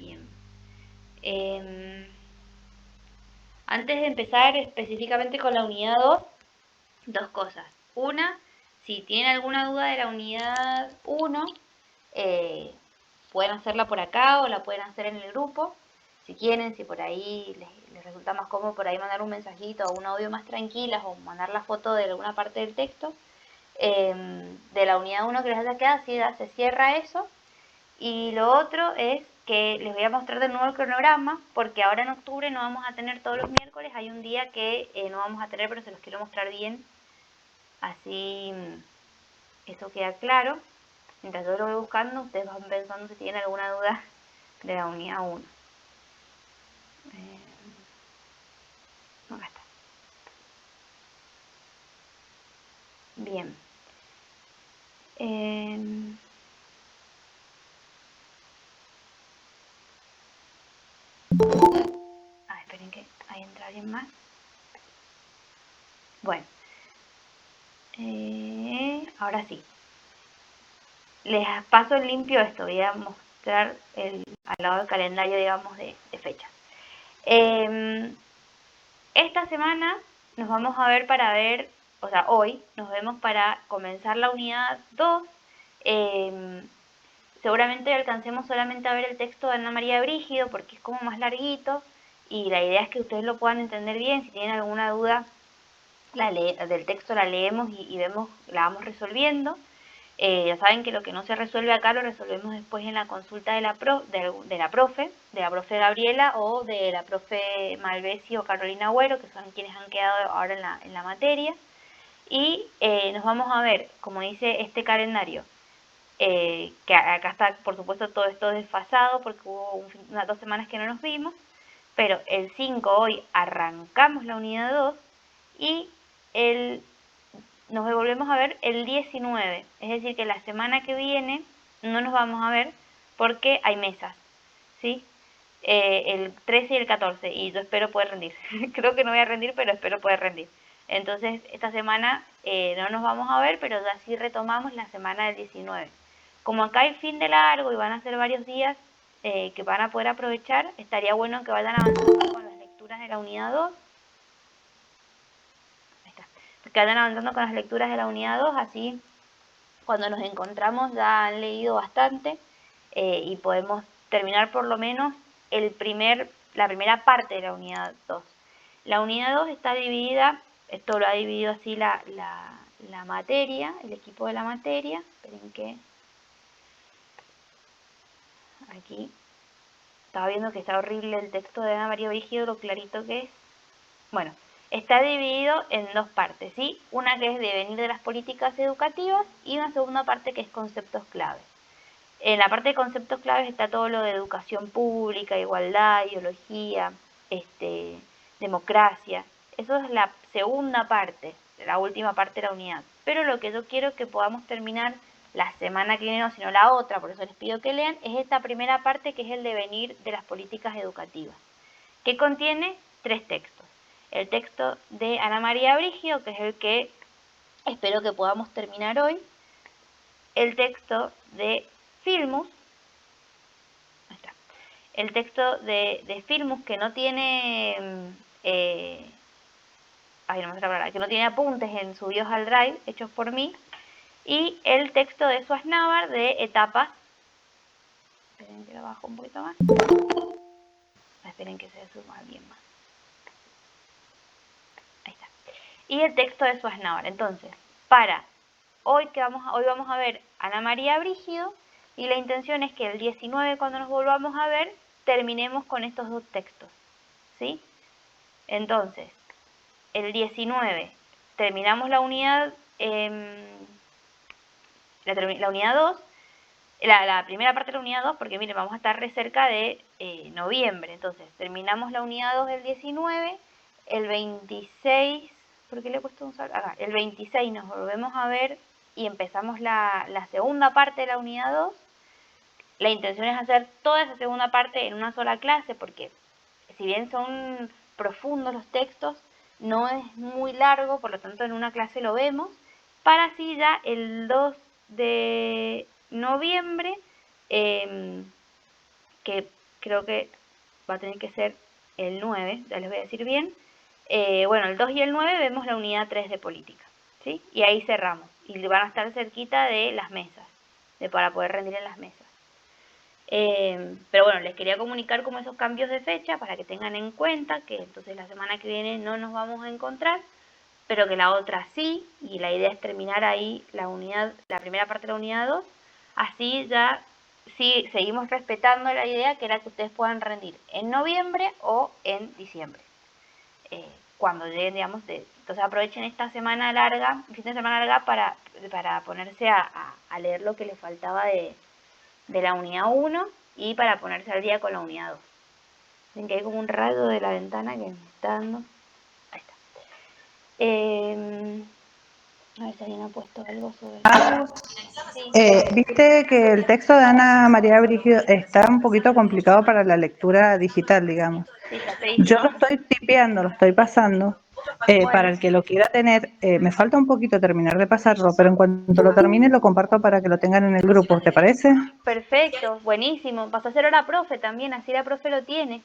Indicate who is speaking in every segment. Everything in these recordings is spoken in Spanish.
Speaker 1: Bien. Antes de empezar específicamente con la unidad 2, dos cosas. Una, si tienen alguna duda de la unidad 1, pueden hacerla por acá o la pueden hacer en el grupo. Si quieren, si por ahí les resulta más cómodo por ahí mandar un mensajito o un audio más tranquilas o mandar la foto de alguna parte del texto. De la unidad 1 que les haya quedado, sí, se cierra eso. Y lo otro es que les voy a mostrar de nuevo el cronograma, porque ahora en octubre no vamos a tener todos los miércoles, hay un día que no vamos a tener, pero se los quiero mostrar bien, así eso queda claro. Mientras yo lo voy buscando, ustedes van pensando si tienen alguna duda de la unidad 1. Acá está. Bien. Esperen que ahí entra alguien más. Bueno. Ahora sí. Les paso en limpio esto. Voy a mostrar al lado del calendario, digamos, de fecha. Esta semana nos vamos a ver para ver, o sea, hoy nos vemos para comenzar la unidad 2. Seguramente alcancemos solamente a ver el texto de Ana María Brígido porque es como más larguito y la idea es que ustedes lo puedan entender bien. Si tienen alguna duda del texto la leemos y vemos, la vamos resolviendo. Ya saben que lo que no se resuelve acá lo resolvemos después en la consulta de la profe Gabriela o de la profe Malvesi o Carolina Agüero, que son quienes han quedado ahora en la materia. Y nos vamos a ver, como dice este calendario, que acá está, por supuesto, todo esto desfasado porque hubo unas 2 semanas que no nos vimos, pero el 5 hoy arrancamos la unidad 2 y nos volvemos a ver el 19, es decir que la semana que viene no nos vamos a ver porque hay mesas, ¿sí? El 13 y el 14 y yo espero poder rendir. Creo que no voy a rendir, pero espero poder rendir. Entonces esta semana no nos vamos a ver, pero ya sí retomamos la semana del 19. Como acá hay fin de largo y van a ser varios días que van a poder aprovechar, estaría bueno que vayan avanzando con las lecturas de la unidad 2. Que vayan avanzando con las lecturas de la unidad 2, así cuando nos encontramos ya han leído bastante y podemos terminar por lo menos la primera parte de la unidad 2. La unidad 2 está dividida, esto lo ha dividido así la materia, el equipo de la materia. Esperen que aquí estaba viendo que está horrible el texto de Ana María Brígido, lo clarito que es. Bueno, está dividido en dos partes, ¿sí? Una que es devenir de las políticas educativas y una segunda parte que es conceptos claves. En la parte de conceptos claves está todo lo de educación pública, igualdad, ideología, democracia. Eso es la segunda parte, la última parte de la unidad. Pero lo que yo quiero que podamos terminar la semana que viene, no, sino la otra, por eso les pido que lean, es esta primera parte que es el devenir de las políticas educativas, que contiene 3 textos. El texto de Ana María Brígido, que es el que espero que podamos terminar hoy. El texto de Filmus. Ahí está. El texto de Filmus que no tiene... que no tiene apuntes en subidos al Drive, hechos por mí. Y el texto de Swaznavar de etapas. Esperen que lo bajo un poquito más. Esperen que se suba bien más. Ahí está. Y el texto de Swaznavar. Entonces, para hoy vamos a ver Ana María Brígido y la intención es que el 19 cuando nos volvamos a ver terminemos con estos dos textos, ¿sí? Entonces, el 19 terminamos la unidad la unidad 2, la primera parte de la unidad 2, porque miren, vamos a estar re cerca de noviembre, entonces terminamos la unidad 2 el 19, el 26, ¿por qué le he puesto un salto? Acá, el 26 nos volvemos a ver y empezamos la segunda parte de la unidad 2. La intención es hacer toda esa segunda parte en una sola clase, porque si bien son profundos los textos, no es muy largo, por lo tanto en una clase lo vemos, para así ya el 2 de noviembre, que creo que va a tener que ser el 9, ya les voy a decir bien. Bueno, el 2 y el 9 vemos la unidad 3 de política, ¿sí? Y ahí cerramos. Y van a estar cerquita de las mesas, para poder rendir en las mesas. Pero bueno, les quería comunicar como esos cambios de fecha para que tengan en cuenta que entonces la semana que viene no nos vamos a encontrar, pero que la otra sí, y la idea es terminar ahí la primera parte de la unidad 2, así ya sí seguimos respetando la idea que era que ustedes puedan rendir en noviembre o en diciembre, cuando lleguen, digamos, entonces aprovechen esta semana larga, fin de semana larga, para ponerse a leer lo que les faltaba de la unidad 1 y para ponerse al día con la unidad 2. Ven que hay como un rayo de la ventana que me está dando. Ahí está. A ver si alguien ha puesto algo sobre... Sí.
Speaker 2: Viste que el texto de Ana María Brígido está un poquito complicado para la lectura digital, digamos.
Speaker 1: Sí, está
Speaker 2: Yo
Speaker 1: feísimo.
Speaker 2: lo estoy tipeando, lo estoy pasando.
Speaker 1: Bueno,
Speaker 2: Para el que lo quiera tener, me falta un poquito terminar de pasarlo, pero en cuanto lo termine lo comparto para que lo tengan en el grupo, ¿te parece?
Speaker 1: perfecto, buenísimo. Vas a hacer a la profe también, así la profe lo tiene.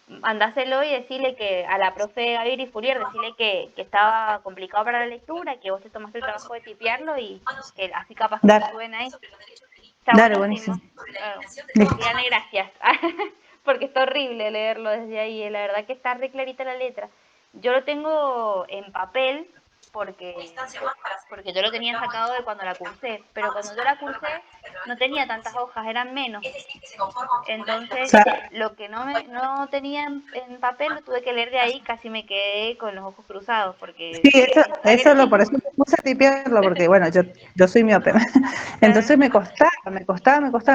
Speaker 1: Mandáselo y decirle que a la profe Gabriel Furier, decirle que estaba complicado para la lectura, que vos te tomaste el trabajo de tipearlo y que así capaz que lo
Speaker 2: Dale,
Speaker 1: suben ahí. Está
Speaker 2: dale,
Speaker 1: buenísimo.
Speaker 2: buenísimo. Listo.
Speaker 1: Díganle gracias, porque está horrible leerlo desde ahí. La verdad que está re clarita la letra. Yo lo tengo en papel porque yo lo tenía sacado de cuando la cursé, pero cuando yo la cursé no tenía tantas hojas, eran menos. Entonces,
Speaker 2: Claro.
Speaker 1: lo que no tenía en papel lo tuve que leer de ahí, casi me quedé con los ojos cruzados, porque
Speaker 2: Sí,
Speaker 1: está
Speaker 2: por
Speaker 1: grandísimo.
Speaker 2: eso me puse a tipearlo, porque bueno, yo soy miope.
Speaker 1: Claro.
Speaker 2: Entonces me costaba.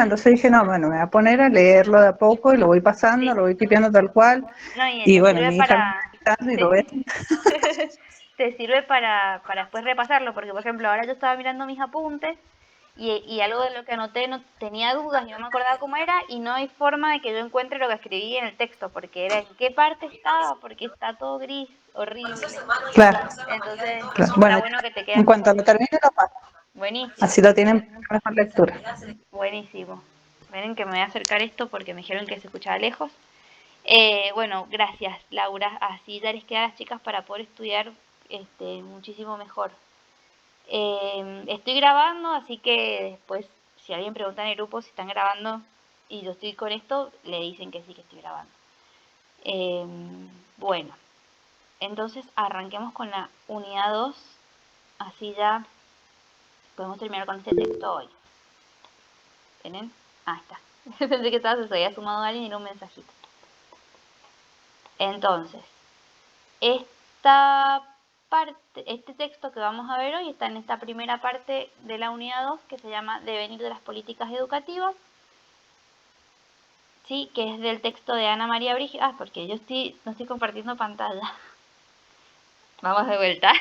Speaker 2: Entonces dije, no, bueno, me voy a poner a leerlo de a poco y lo voy pasando,
Speaker 1: Sí.
Speaker 2: lo voy tipeando tal cual.
Speaker 1: No, y
Speaker 2: Y
Speaker 1: te
Speaker 2: bueno,
Speaker 1: sirve
Speaker 2: mi hija me
Speaker 1: para...
Speaker 2: está gritando y lo ve.
Speaker 1: Sí. Te sirve para después repasarlo, porque por ejemplo, ahora yo estaba mirando mis apuntes y algo de lo que anoté no tenía dudas, yo no me acordaba cómo era y no hay forma de que yo encuentre lo que escribí en el texto, porque era en qué parte estaba, porque está todo gris, horrible.
Speaker 2: Claro,
Speaker 1: Entonces,
Speaker 2: claro.
Speaker 1: está
Speaker 2: Bueno,
Speaker 1: bueno que te quede
Speaker 2: en
Speaker 1: así.
Speaker 2: cuanto lo termine lo paso.
Speaker 1: Buenísimo,
Speaker 2: Así lo tienen para mejor lectura.
Speaker 1: buenísimo. Miren que me voy a acercar esto porque me dijeron que se escuchaba lejos. Bueno, gracias Laura, así ya les queda a las chicas para poder estudiar muchísimo mejor. Estoy grabando, así que después si alguien pregunta en el grupo si están grabando y yo estoy con esto, le dicen que sí que estoy grabando. Bueno, entonces arranquemos con la unidad 2, así ya podemos terminar con este texto hoy. ¿Tienen? Ah, está. Pensé que se había sumado alguien y era un mensajito. Entonces, esta parte, este texto que vamos a ver hoy está en esta primera parte de la unidad 2 que se llama Devenir de las políticas educativas, sí, que es del texto de Ana María Brígido. Ah, porque yo no estoy compartiendo pantalla. Vamos de vuelta.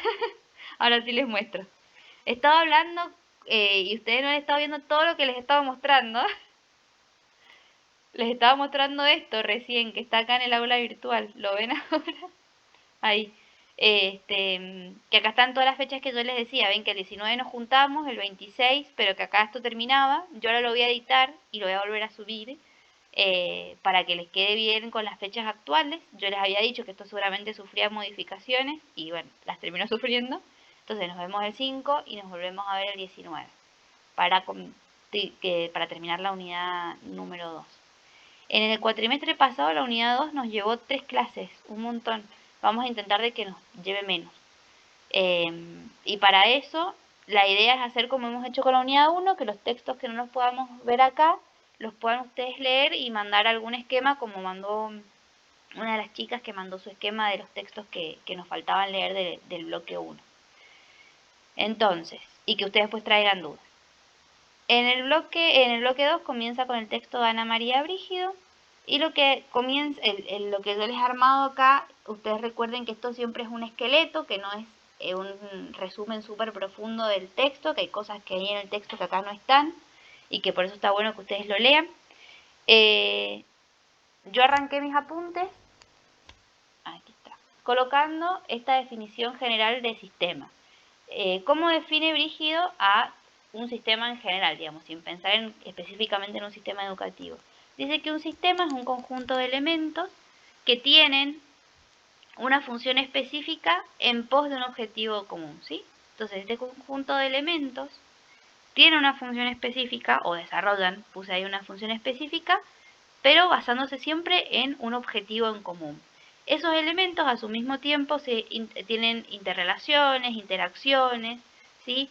Speaker 1: Ahora sí les muestro. Estaba hablando y ustedes no han estado viendo todo lo que les estaba mostrando. Les estaba mostrando esto recién, que está acá en el aula virtual. ¿Lo ven ahora? Ahí. Que acá están todas las fechas que yo les decía. Ven que el 19 nos juntamos, el 26, pero que acá esto terminaba. Yo ahora lo voy a editar y lo voy a volver a subir para que les quede bien con las fechas actuales. Yo les había dicho que esto seguramente sufría modificaciones y bueno, las terminó sufriendo. Entonces nos vemos el 5 y nos volvemos a ver el 19 para, para terminar la unidad número 2. En el cuatrimestre pasado la unidad 2 nos llevó 3 clases, un montón. Vamos a intentar de que nos lleve menos. Y para eso la idea es hacer como hemos hecho con la unidad 1, que los textos que no los podamos ver acá, los puedan ustedes leer y mandar algún esquema, como mandó una de las chicas que mandó su esquema de los textos que nos faltaban leer del bloque 1. Entonces, y que ustedes pues traigan dudas. En el bloque 2 comienza con el texto de Ana María Brígido y lo que comienza, lo que yo les he armado acá, ustedes recuerden que esto siempre es un esqueleto, que no es un resumen súper profundo del texto, que hay cosas que hay en el texto que acá no están y que por eso está bueno que ustedes lo lean. Yo arranqué mis apuntes, aquí está, colocando esta definición general de sistema. ¿Cómo define Brígido a un sistema en general, digamos, sin pensar específicamente en un sistema educativo? Dice que un sistema es un conjunto de elementos que tienen una función específica en pos de un objetivo común, ¿sí? Entonces, este conjunto de elementos tiene una función específica, o desarrollan, puse ahí una función específica, pero basándose siempre en un objetivo en común. Esos elementos a su mismo tiempo tienen interrelaciones, interacciones, ¿sí?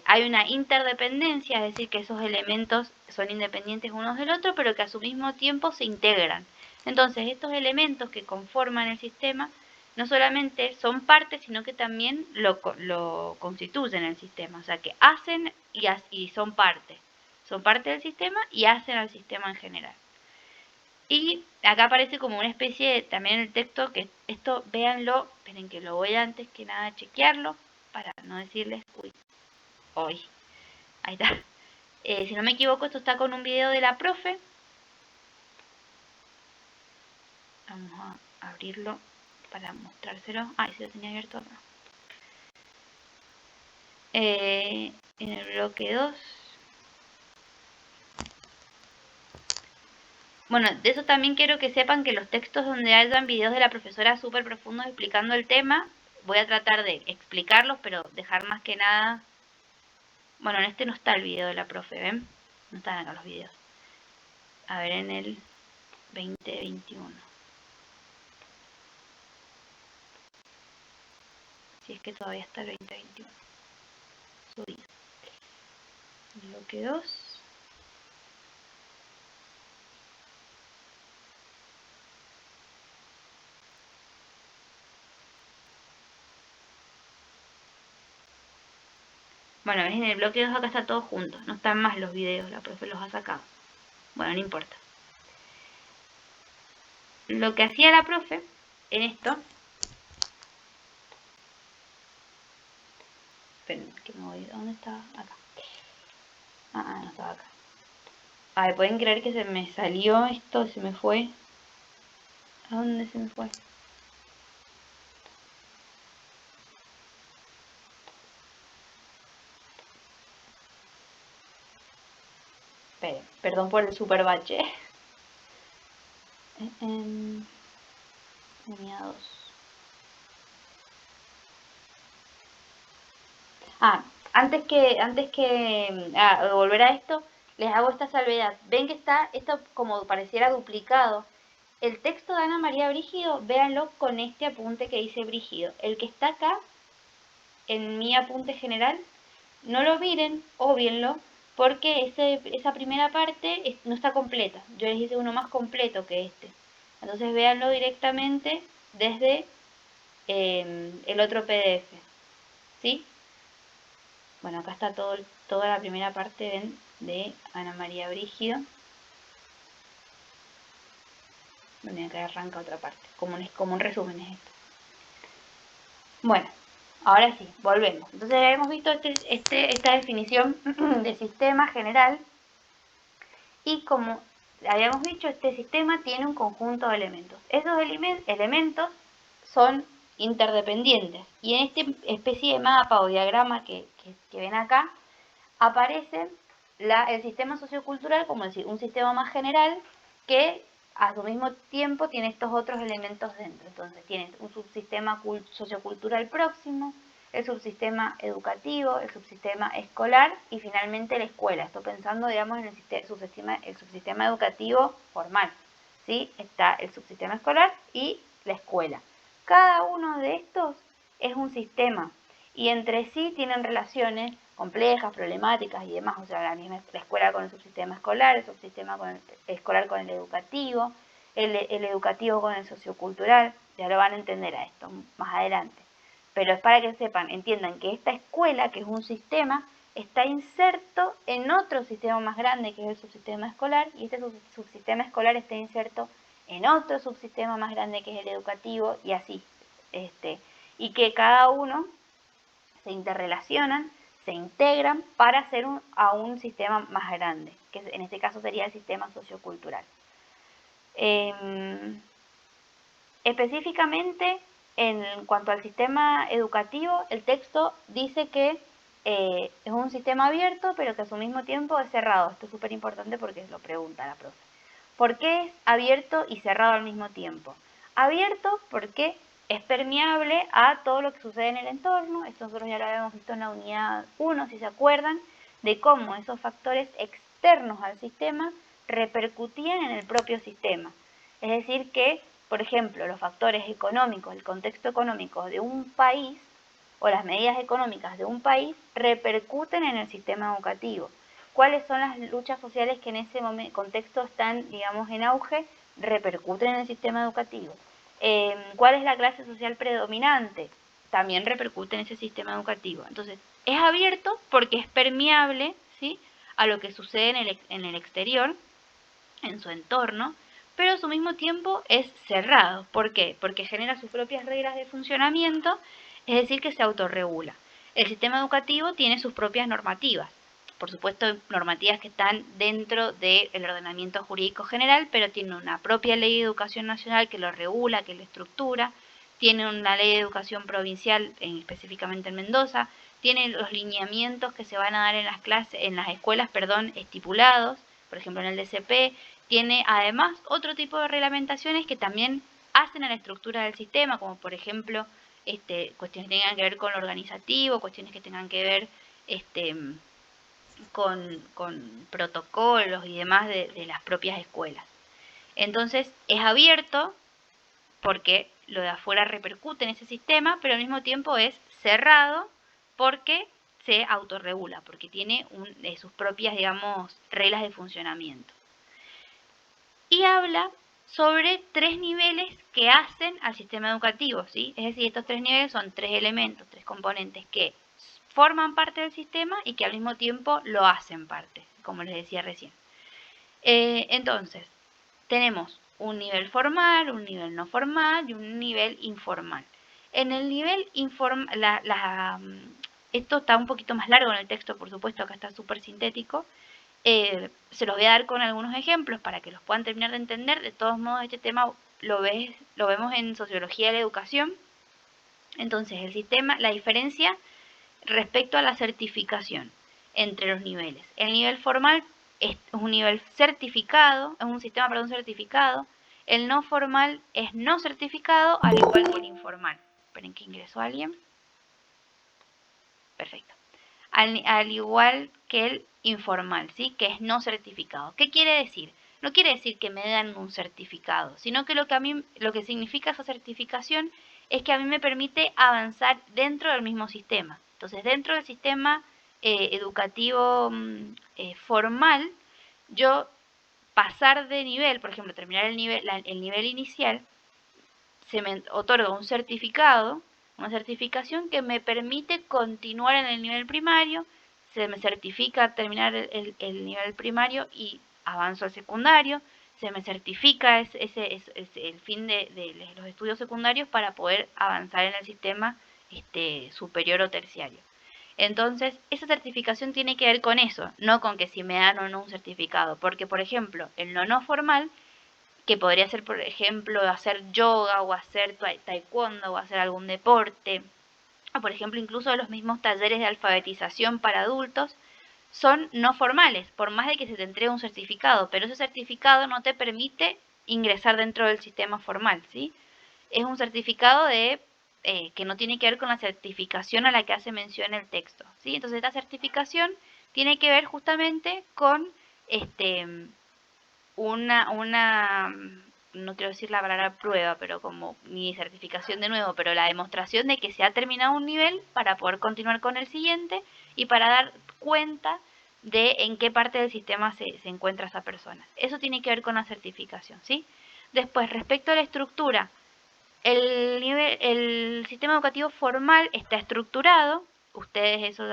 Speaker 1: Hay una interdependencia, es decir, que esos elementos son independientes unos del otro, pero que a su mismo tiempo se integran. Entonces, estos elementos que conforman el sistema no solamente son parte, sino que también lo constituyen el sistema, o sea, que hacen y son parte. Son parte del sistema y hacen al sistema en general. Y acá aparece como una especie de, también en el texto, que esto véanlo, esperen que lo voy a antes que nada chequearlo, para no decirles, hoy, ahí está. Si no me equivoco, esto está con un video de la profe. Vamos a abrirlo para mostrárselo. Ay, se lo tenía abierto acá. En el bloque 2. Bueno, de eso también quiero que sepan que los textos donde hayan videos de la profesora súper profundos explicando el tema, voy a tratar de explicarlos, pero dejar más que nada... Bueno, en este no está el video de la profe, ¿ven? No están acá los videos. A ver, en el 2021. Si es que todavía está el 2021. Subido. Bloque 2. Bueno, ves, en el bloque 2 acá está todo junto. No están más los videos, la profe los ha sacado. Bueno, no importa. Lo que hacía la profe en esto... Esperen, que me voy... ¿Dónde estaba? Acá. No estaba acá. A ver, ¿pueden creer que se me salió esto? Se me fue. ¿A dónde se me fue? Esperen, perdón por el super bache. Tenía 2. Antes que volver a esto, les hago esta salvedad. Ven que está esto como pareciera duplicado. El texto de Ana María Brígido, véanlo con este apunte que dice Brígido. El que está acá, en mi apunte general, no lo miren, óbienlo, porque esa primera parte no está completa. Yo les hice uno más completo que este. Entonces véanlo directamente desde el otro PDF. ¿Sí? Bueno, acá está toda la primera parte, ven, de Ana María Brígido. Bueno, acá arranca otra parte, como un resumen es esto. Bueno, ahora sí, volvemos. Entonces hemos visto esta definición de sistema general y como habíamos dicho, este sistema tiene un conjunto de elementos. Esos elementos son interdependientes y en esta especie de mapa o diagrama que ven acá aparece el sistema sociocultural como un sistema más general que a su mismo tiempo tiene estos otros elementos dentro. Entonces tiene un subsistema sociocultural próximo, el subsistema educativo, el subsistema escolar y finalmente la escuela. Estoy pensando, digamos, en el subsistema educativo formal. ¿Sí? Está el subsistema escolar y la escuela. Cada uno de estos es un sistema y entre sí tienen relaciones complejas, problemáticas y demás, o sea, la escuela con el subsistema escolar, el subsistema escolar con el educativo, el educativo con el sociocultural, ya lo van a entender a esto más adelante. Pero es para que sepan, entiendan que esta escuela, que es un sistema, está inserto en otro sistema más grande, que es el subsistema escolar, y este subsistema escolar está inserto en otro subsistema más grande, que es el educativo, y así. Y que cada uno se interrelacionan, se integran para hacer a un sistema más grande, que en este caso sería el sistema sociocultural. Específicamente, en cuanto al sistema educativo, el texto dice que es un sistema abierto, pero que a su mismo tiempo es cerrado. Esto es súper importante porque lo pregunta la profe. ¿Por qué es abierto y cerrado al mismo tiempo? Abierto porque es permeable a todo lo que sucede en el entorno. Esto nosotros ya lo habíamos visto en la unidad 1, si se acuerdan, de cómo esos factores externos al sistema repercutían en el propio sistema. Es decir que, por ejemplo, los factores económicos, el contexto económico de un país o las medidas económicas de un país repercuten en el sistema educativo. ¿Cuáles son las luchas sociales que en ese contexto están, digamos, en auge? Repercuten en el sistema educativo. ¿Cuál es la clase social predominante? También repercute en ese sistema educativo. Entonces, es abierto porque es permeable, ¿sí?, a lo que sucede en el exterior, en su entorno, pero a su mismo tiempo es cerrado. ¿Por qué? Porque genera sus propias reglas de funcionamiento, es decir, que se autorregula. El sistema educativo tiene sus propias normativas. Por supuesto, normativas que están dentro del ordenamiento jurídico general, pero tiene una propia ley de educación nacional que lo regula, que lo estructura, tiene una ley de educación provincial, específicamente en Mendoza, tiene los lineamientos que se van a dar en las clases, en las escuelas, estipulados, por ejemplo en el DCP, tiene además otro tipo de reglamentaciones que también hacen a la estructura del sistema, como por ejemplo cuestiones que tengan que ver con lo organizativo, cuestiones que tengan que ver con protocolos y demás de las propias escuelas. Entonces es abierto porque lo de afuera repercute en ese sistema, pero al mismo tiempo es cerrado porque se autorregula, porque tiene sus propias, digamos, reglas de funcionamiento. Y habla sobre 3 niveles que hacen al sistema educativo, ¿sí? Es decir, estos 3 niveles son 3 elementos, 3 componentes que forman parte del sistema y que al mismo tiempo lo hacen parte, como les decía recién. Entonces, tenemos un nivel formal, un nivel no formal y un nivel informal. En el nivel informal, esto está un poquito más largo en el texto, por supuesto, acá está súper sintético. Se los voy a dar con algunos ejemplos para que los puedan terminar de entender. De todos modos, este tema lo vemos en Sociología de la Educación. Entonces, el sistema, la diferencia respecto a la certificación entre los niveles. El nivel formal es un nivel certificado, es un sistema, certificado. El no formal es no certificado, al igual que el informal. Esperen que ingresó alguien. Perfecto. Al igual que el informal, ¿sí?, que es no certificado. ¿Qué quiere decir? No quiere decir que me dan un certificado, sino que lo que significa esa certificación es que a mí me permite avanzar dentro del mismo sistema. Entonces, dentro del sistema educativo formal, yo pasar de nivel, por ejemplo, terminar el nivel inicial, se me otorga un certificado, una certificación que me permite continuar en el nivel primario, se me certifica terminar el nivel primario y avanzo al secundario, se me certifica el fin de los estudios secundarios para poder avanzar en el sistema superior o terciario. Entonces, esa certificación tiene que ver con eso, no con que si me dan o no un certificado, porque por ejemplo, en lo no formal, que podría ser, por ejemplo, hacer yoga o hacer taekwondo o hacer algún deporte, o por ejemplo incluso los mismos talleres de alfabetización para adultos, son no formales, por más de que se te entregue un certificado, pero ese certificado no te permite ingresar dentro del sistema formal, ¿sí? Es un certificado que no tiene que ver con la certificación a la que hace mención el texto, ¿sí? Entonces esta certificación tiene que ver justamente con no quiero decir la palabra prueba, pero como ni certificación de nuevo, pero la demostración de que se ha terminado un nivel para poder continuar con el siguiente y para dar cuenta de en qué parte del sistema se encuentra esa persona. Eso tiene que ver con la certificación, ¿sí? Después, respecto a la estructura, el sistema educativo formal está estructurado, ustedes eso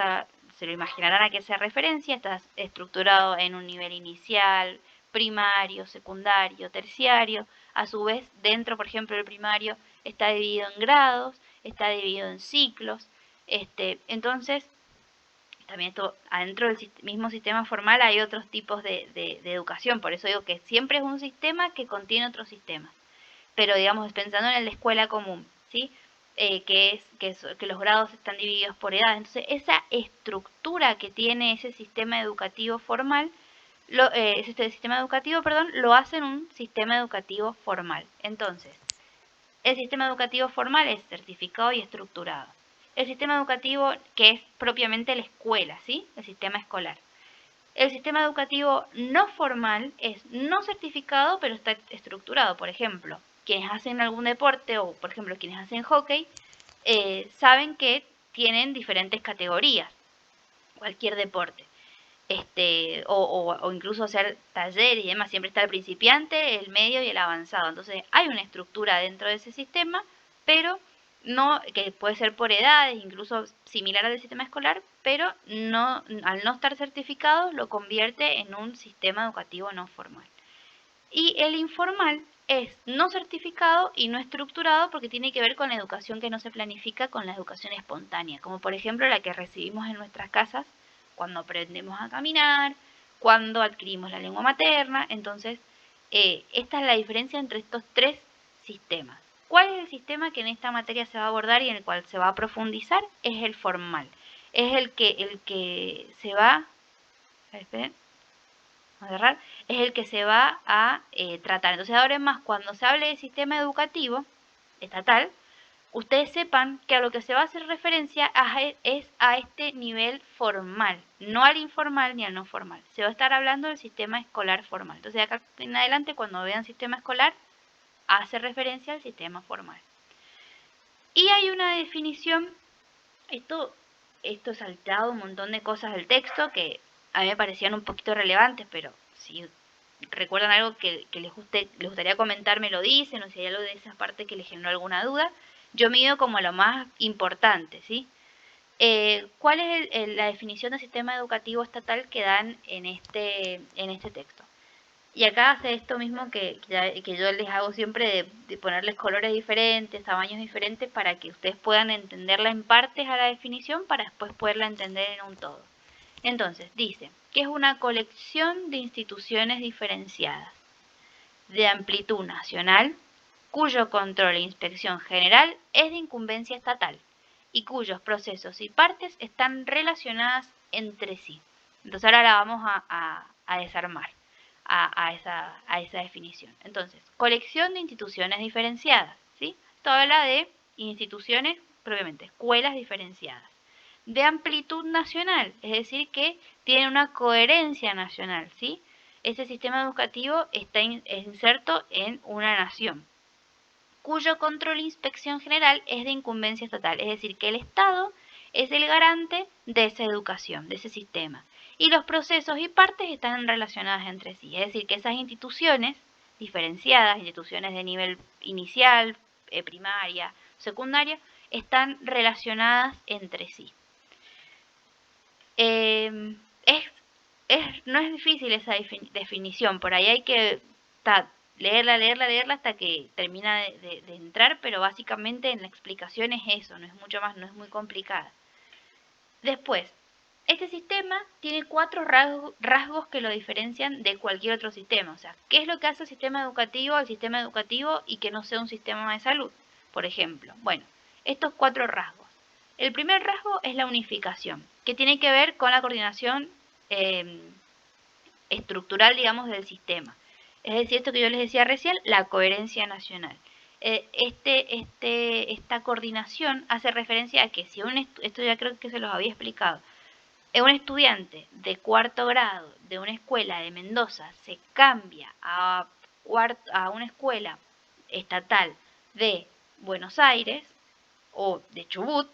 Speaker 1: se lo imaginarán a qué se referencia, está estructurado en un nivel inicial, primario, secundario, terciario. A su vez, dentro, por ejemplo, del primario está dividido en grados, está dividido en ciclos. Entonces, también adentro del mismo sistema formal hay otros tipos de educación. Por eso digo que siempre es un sistema que contiene otros sistemas. Pero, digamos, pensando en la escuela común, ¿sí? Que los grados están divididos por edad. Entonces, esa estructura que tiene ese sistema educativo formal Este sistema educativo, perdón, lo hace en un sistema educativo formal. Entonces, el sistema educativo formal es certificado y estructurado. El sistema educativo que es propiamente la escuela, ¿sí? El sistema escolar. El sistema educativo no formal es no certificado, pero está estructurado. Por ejemplo, quienes hacen algún deporte o, por ejemplo, quienes hacen hockey, saben que tienen diferentes categorías, cualquier deporte. O incluso hacer talleres y demás, siempre está el principiante, el medio y el avanzado. Entonces hay una estructura dentro de ese sistema, pero no, que puede ser por edades, incluso similar al del sistema escolar, pero no, al no estar certificado lo convierte en un sistema educativo no formal. Y el informal es no certificado y no estructurado porque tiene que ver con la educación que no se planifica, con la educación espontánea, como por ejemplo la que recibimos en nuestras casas cuando aprendemos a caminar, cuando adquirimos la lengua materna. Entonces, esta es la diferencia entre estos tres sistemas. ¿Cuál es el sistema que en esta materia se va a abordar y en el cual se va a profundizar? Es el formal. Es el que se va... Esperen, agarrar, es el que se va a tratar. Entonces ahora es más, cuando se hable de sistema educativo estatal, ustedes sepan que a lo que se va a hacer referencia es a este nivel formal, no al informal ni al no formal. Se va a estar hablando del sistema escolar formal. Entonces acá en adelante, cuando vean sistema escolar, hace referencia al sistema formal. Y hay una definición, esto he saltado un montón de cosas del texto que a mí me parecían un poquito relevantes, pero si recuerdan algo que les gustaría comentar, me lo dicen, o si hay algo de esa parte que les generó alguna duda, yo me ido como a lo más importante, ¿sí? ¿Cuál es la definición de sistema educativo estatal que dan en este texto? Y acá hace esto mismo que yo les hago siempre de ponerles colores diferentes, tamaños diferentes, para que ustedes puedan entenderla en partes a la definición, para después poderla entender en un todo. Entonces, dice que es una colección de instituciones diferenciadas, de amplitud nacional, cuyo control e inspección general es de incumbencia estatal, y cuyos procesos y partes están relacionadas entre sí. Entonces ahora la vamos a desarmar a esa definición. Entonces, colección de instituciones diferenciadas, ¿sí? Esto habla de instituciones, propiamente, escuelas diferenciadas. De amplitud nacional, es decir, que tiene una coherencia nacional, ¿sí? Ese sistema educativo está inserto en una nación, cuyo control e inspección general es de incumbencia estatal, es decir, que el Estado es el garante de esa educación, de ese sistema. Y los procesos y partes están relacionadas entre sí, es decir, que esas instituciones diferenciadas, instituciones de nivel inicial, primaria, secundaria, están relacionadas entre sí. No es difícil esa definición, por ahí hay que leerla hasta que termina de entrar, pero básicamente en la explicación es eso, no es mucho más, no es muy complicada. Después, este sistema tiene 4 rasgos que lo diferencian de cualquier otro sistema. O sea, ¿qué es lo que hace el sistema educativo al sistema educativo y que no sea un sistema de salud? Por ejemplo, bueno, estos 4 rasgos. El primer rasgo es la unificación, que tiene que ver con la coordinación estructural, digamos, del sistema. Es decir, esto que yo les decía recién, la coherencia nacional. Esta coordinación hace referencia a que si esto ya creo que se los había explicado, un estudiante de 4º grado de una escuela de Mendoza se cambia a una escuela estatal de Buenos Aires o de Chubut,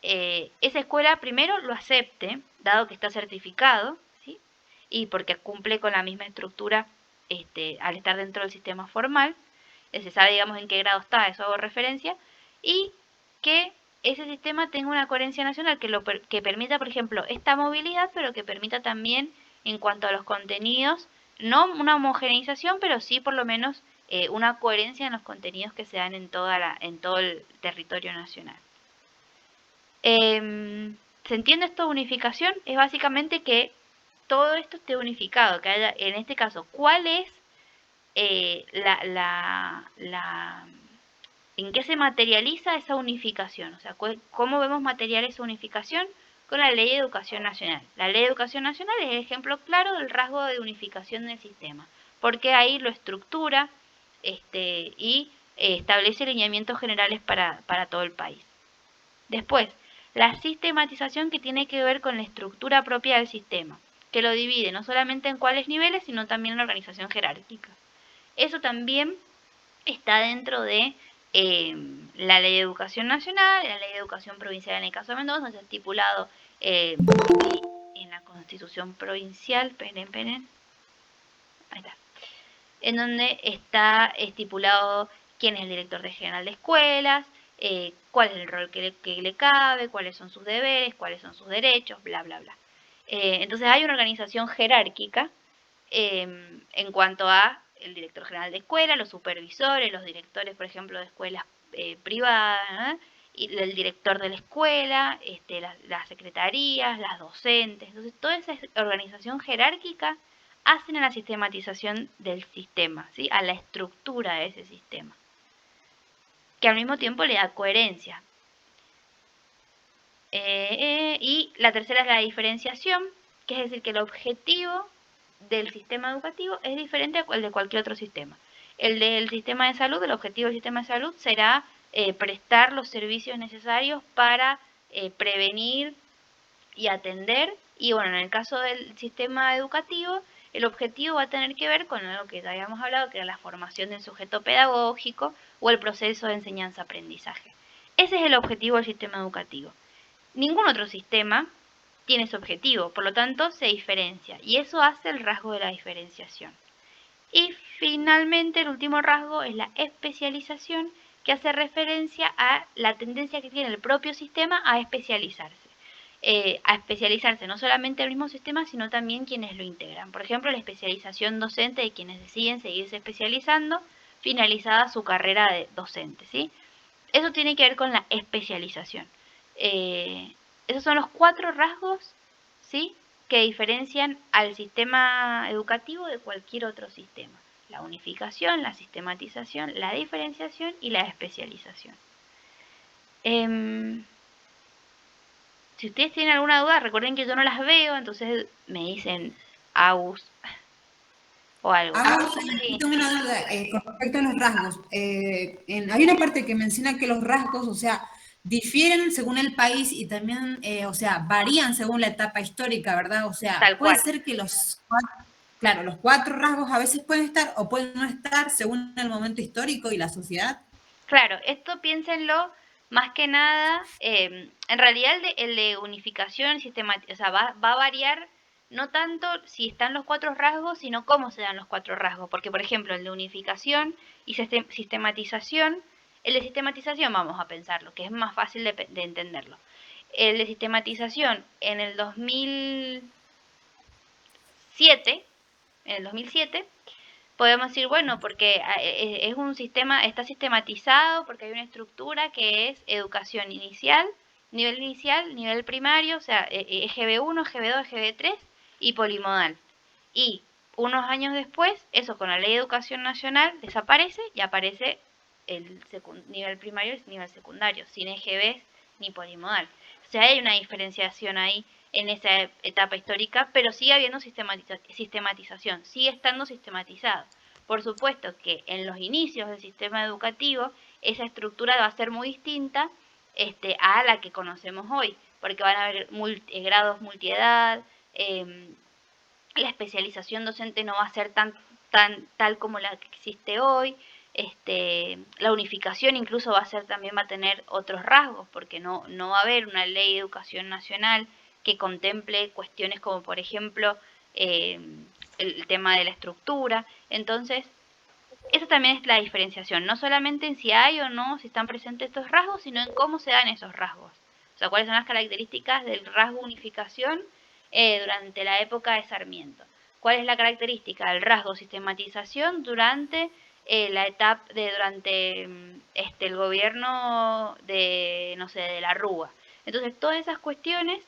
Speaker 1: esa escuela primero lo acepte, dado que está certificado, ¿sí? Y porque cumple con la misma estructura al estar dentro del sistema formal, se sabe, digamos, en qué grado está, eso hago referencia, y que ese sistema tenga una coherencia nacional que permita, por ejemplo, esta movilidad, pero que permita también, en cuanto a los contenidos, no una homogeneización, pero sí por lo menos una coherencia en los contenidos que se dan en todo el territorio nacional. ¿Se entiende esto de unificación? Es básicamente que todo esto esté unificado, que haya, en este caso, ¿cuál es en qué se materializa esa unificación? O sea, ¿cómo vemos material esa unificación? con la Ley de Educación Nacional. La Ley de Educación Nacional es el ejemplo claro del rasgo de unificación del sistema, porque ahí lo estructura y establece lineamientos generales para todo el país. Después, la sistematización, que tiene que ver con la estructura propia del sistema, que lo divide no solamente en cuáles niveles, sino también en la organización jerárquica. Eso también está dentro de la Ley de Educación Nacional, la Ley de Educación Provincial en el caso de Mendoza, se ha estipulado en la Constitución Provincial, ahí está, en donde está estipulado quién es el director general de escuelas, cuál es el rol que le cabe, cuáles son sus deberes, cuáles son sus derechos, bla, bla, bla. Entonces hay una organización jerárquica en cuanto a el director general de escuela, los supervisores, los directores, por ejemplo, de escuelas privadas, y el director de la escuela, las secretarías, las docentes. Entonces, toda esa organización jerárquica hacen a la sistematización del sistema, ¿sí? A la estructura de ese sistema, que al mismo tiempo le da coherencia. Y la tercera es la diferenciación, que es decir, que el objetivo del sistema educativo es diferente al de cualquier otro sistema. El del sistema de salud, el objetivo del sistema de salud será prestar los servicios necesarios para prevenir y atender. Y bueno, en el caso del sistema educativo, el objetivo va a tener que ver con algo que ya habíamos hablado, que era la formación del sujeto pedagógico o el proceso de enseñanza-aprendizaje. Ese es el objetivo del sistema educativo. Ningún otro sistema tiene ese objetivo, por lo tanto se diferencia, y eso hace el rasgo de la diferenciación. Y finalmente el último rasgo es la especialización, que hace referencia a la tendencia que tiene el propio sistema a especializarse. No solamente el mismo sistema, sino también quienes lo integran. Por ejemplo, la especialización docente de quienes deciden seguirse especializando finalizada su carrera de docente, ¿sí? Eso tiene que ver con la especialización. Esos son los 4 rasgos, ¿sí?, que diferencian al sistema educativo de cualquier otro sistema: la unificación, la sistematización, la diferenciación y la especialización. Si ustedes tienen alguna duda, recuerden que yo no las veo, entonces me dicen Agus o algo.
Speaker 3: Sí. Tengo una duda con respecto a los rasgos. Hay una parte que menciona que los rasgos, o sea, difieren según el país y también, o sea, varían según la etapa histórica, ¿verdad? O sea,
Speaker 1: Tal
Speaker 3: puede
Speaker 1: cual.
Speaker 3: ser que los 4 rasgos a veces pueden estar o pueden no estar según el momento histórico y la sociedad.
Speaker 1: Claro, esto piénsenlo más que nada, en realidad el de unificación, o sea, va a variar no tanto si están los 4 rasgos, sino cómo se dan los 4 rasgos. Porque, por ejemplo, el de unificación y sistematización, el de sistematización vamos a pensarlo, que es más fácil de entenderlo. El de sistematización en el 2007, podemos decir, bueno, porque es un sistema, está sistematizado porque hay una estructura que es educación inicial, nivel primario, o sea, EGB1, EGB2, EGB3 y polimodal. Y unos años después, eso con la Ley de Educación Nacional desaparece y aparece el nivel primario y el nivel secundario, sin EGB ni polimodal. O sea, hay una diferenciación ahí en esa etapa histórica, pero sigue habiendo sistematización, sigue estando sistematizado. Por supuesto que en los inicios del sistema educativo esa estructura va a ser muy distinta a la que conocemos hoy, porque van a haber grados multiedad, la especialización docente no va a ser tal como la que existe hoy, la unificación incluso va a tener otros rasgos, porque no va a haber una ley de educación nacional que contemple cuestiones como, por ejemplo, el tema de la estructura. Entonces, esa también es la diferenciación, no solamente en si hay o no, si están presentes estos rasgos, sino en cómo se dan esos rasgos. O sea, cuáles son las características del rasgo unificación durante la época de Sarmiento. ¿Cuál es la característica del rasgo sistematización durante la etapa durante el gobierno de, no sé, de la Rúa? Entonces, todas esas cuestiones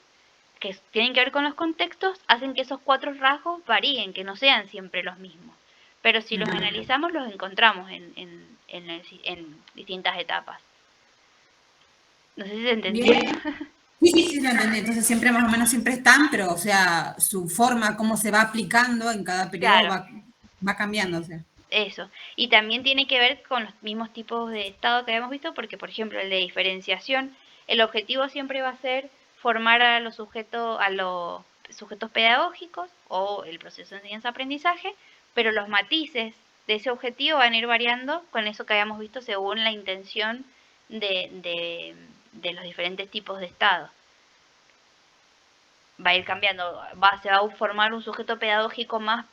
Speaker 1: que tienen que ver con los contextos hacen que esos 4 rasgos varíen, que no sean siempre los mismos. Pero si los analizamos, los encontramos en distintas etapas. No sé si se entendió.
Speaker 3: Sí, sí, sí, lo entendí. Entonces siempre más o menos siempre están, pero o sea, su forma, cómo se va aplicando en cada periodo
Speaker 1: Claro,
Speaker 3: va cambiando, o sea.
Speaker 1: eso. Y también tiene que ver con los mismos tipos de estado que habíamos visto, porque por ejemplo el de diferenciación, el objetivo siempre va a ser formar a los sujetos pedagógicos o el proceso de enseñanza-aprendizaje, pero los matices de ese objetivo van a ir variando con eso que habíamos visto según la intención de los diferentes tipos de estado. Va a ir cambiando, se va a formar un sujeto pedagógico más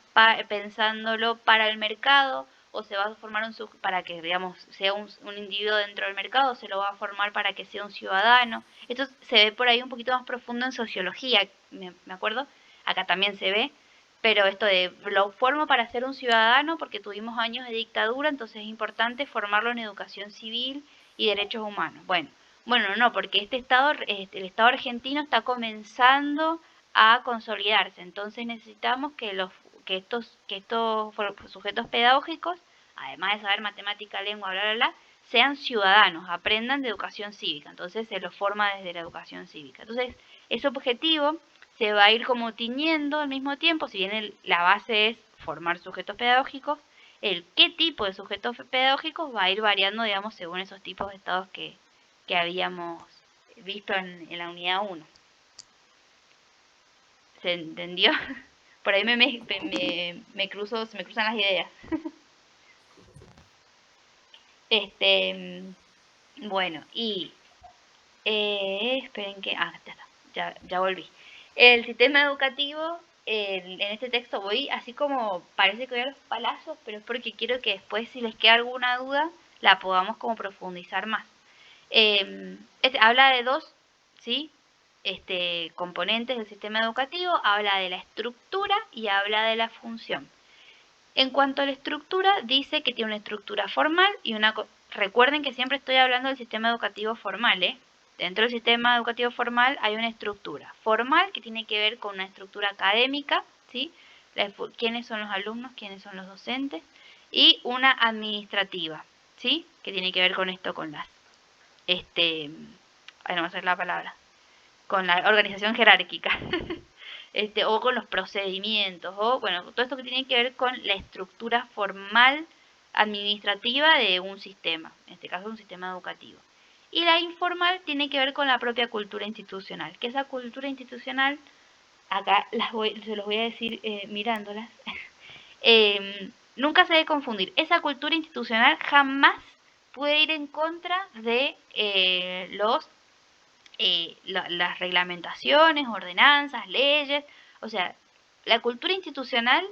Speaker 1: pensándolo para el mercado, o se va a formar un sujeto para que, digamos, sea un individuo dentro del mercado, se lo va a formar para que sea un ciudadano. Esto se ve por ahí un poquito más profundo en sociología, me acuerdo, acá también se ve, pero esto de lo formo para ser un ciudadano porque tuvimos años de dictadura, entonces es importante formarlo en educación civil y derechos humanos. Bueno, no, porque el Estado argentino está comenzando a consolidarse, entonces necesitamos que estos sujetos pedagógicos, además de saber matemática, lengua, bla, bla, bla, sean ciudadanos, aprendan de educación cívica, entonces se los forma desde la educación cívica. Entonces, ese objetivo se va a ir como tiñendo al mismo tiempo, si bien la base es formar sujetos pedagógicos, el qué tipo de sujetos pedagógicos va a ir variando, digamos, según esos tipos de estados que habíamos visto en la unidad 1. ¿Se entendió? Por ahí me cruzan las ideas. Este, bueno, y esperen que... Ah, ya está, ya volví. El sistema educativo, en este texto voy así como parece que voy a los palazos, pero es porque quiero que después si les queda alguna duda la podamos como profundizar más. Habla de dos, ¿sí? Componentes del sistema educativo, habla de la estructura y habla de la función. En cuanto a la estructura, dice que tiene una estructura formal y una... Recuerden que siempre estoy hablando del sistema educativo formal, ¿eh? Dentro del sistema educativo formal hay una estructura formal que tiene que ver con una estructura académica, ¿sí? Quiénes son los alumnos, quiénes son los docentes, y una administrativa, ¿sí? Que tiene que ver con esto, con las... Ahí no va a ser la palabra. Con la organización jerárquica. O con los procedimientos, o bueno, todo esto que tiene que ver con la estructura formal administrativa de un sistema, en este caso un sistema educativo. Y la informal tiene que ver con la propia cultura institucional, que esa cultura institucional, acá se los voy a decir mirándolas, nunca se debe confundir. Esa cultura institucional jamás puede ir en contra de las reglamentaciones, ordenanzas, leyes. O sea, la cultura institucional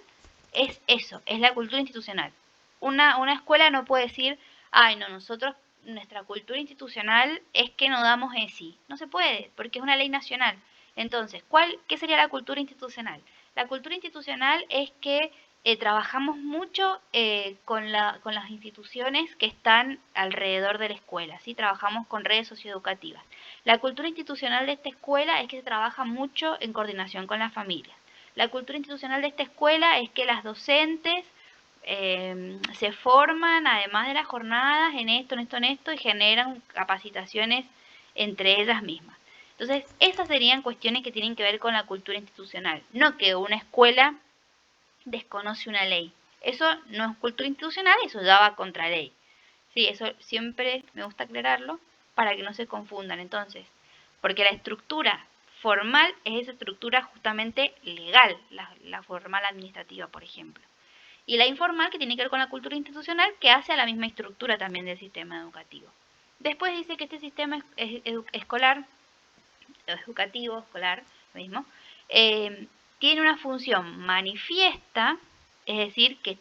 Speaker 1: es eso, es la cultura institucional. Una escuela no puede decir, ay, no, nuestra cultura institucional es que no damos ESI. No se puede, porque es una ley nacional. Entonces, ¿qué sería la cultura institucional? La cultura institucional es que trabajamos mucho con las instituciones que están alrededor de la escuela, ¿sí? Trabajamos con redes socioeducativas. La cultura institucional de esta escuela es que se trabaja mucho en coordinación con las familias. La cultura institucional de esta escuela es que las docentes se forman, además de las jornadas, en esto, y generan capacitaciones entre ellas mismas. Entonces, esas serían cuestiones que tienen que ver con la cultura institucional, no que una escuela desconoce una ley. Eso no es cultura institucional, eso ya va contra ley. Sí, eso siempre me gusta aclararlo para que no se confundan. Entonces, porque la estructura formal es esa estructura justamente legal, la formal administrativa, por ejemplo. Y la informal, que tiene que ver con la cultura institucional, que hace a la misma estructura también del sistema educativo. Después dice que este sistema escolar, escolar, lo mismo, tiene una función manifiesta, es decir, que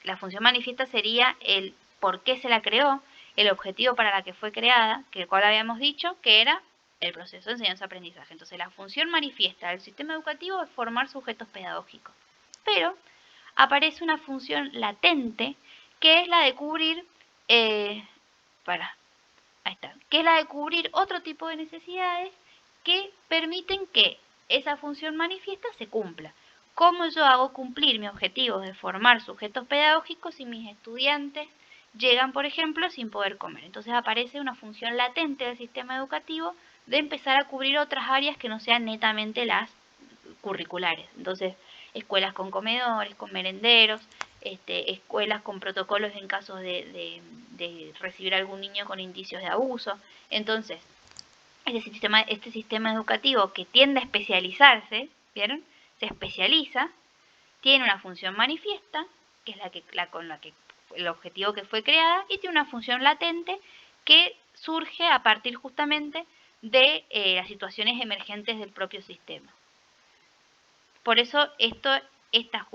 Speaker 1: la función manifiesta sería el por qué se la creó, el objetivo para la que fue creada, que el cual habíamos dicho que era el proceso de enseñanza-aprendizaje. Entonces, la función manifiesta del sistema educativo es formar sujetos pedagógicos. Pero aparece una función latente que es la de cubrir, que es la de cubrir otro tipo de necesidades que permiten que esa función manifiesta se cumpla. ¿Cómo yo hago cumplir mi objetivo de formar sujetos pedagógicos si mis estudiantes llegan, por ejemplo, sin poder comer? Entonces aparece una función latente del sistema educativo de empezar a cubrir otras áreas que no sean netamente las curriculares. Entonces, escuelas con comedores, con merenderos, escuelas con protocolos en casos de recibir a algún niño con indicios de abuso. Entonces, este sistema educativo que tiende a especializarse, ¿vieron? Se especializa, tiene una función manifiesta, que es con la que el objetivo que fue creada, y tiene una función latente que surge a partir justamente de las situaciones emergentes del propio sistema. Por eso esta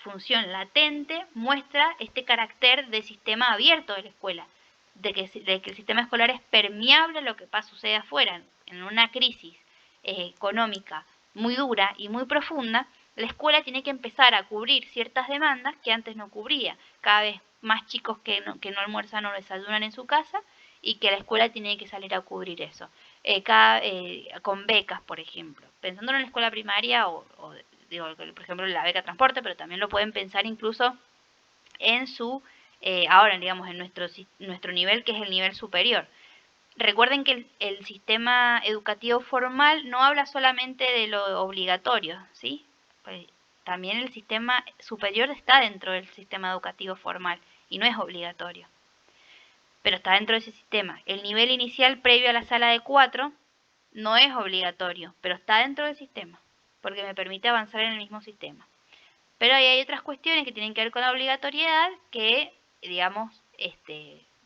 Speaker 1: función latente muestra este carácter de sistema abierto de la escuela, de que el sistema escolar es permeable a lo que sucede afuera. En una crisis económica muy dura y muy profunda, la escuela tiene que empezar a cubrir ciertas demandas que antes no cubría. Cada vez más chicos que no almuerzan o desayunan en su casa, y que la escuela tiene que salir a cubrir eso. Con becas, por ejemplo. Pensando en la escuela primaria digo, por ejemplo, la beca transporte, pero también lo pueden pensar incluso en ahora, digamos, en nuestro nivel, que es el nivel superior. Recuerden que el sistema educativo formal no habla solamente de lo obligatorio, ¿sí? Pues también el sistema superior está dentro del sistema educativo formal y no es obligatorio, pero está dentro de ese sistema. El nivel inicial previo a la sala de 4 no es obligatorio, pero está dentro del sistema, porque me permite avanzar en el mismo sistema. Pero ahí hay otras cuestiones que tienen que ver con la obligatoriedad que, digamos,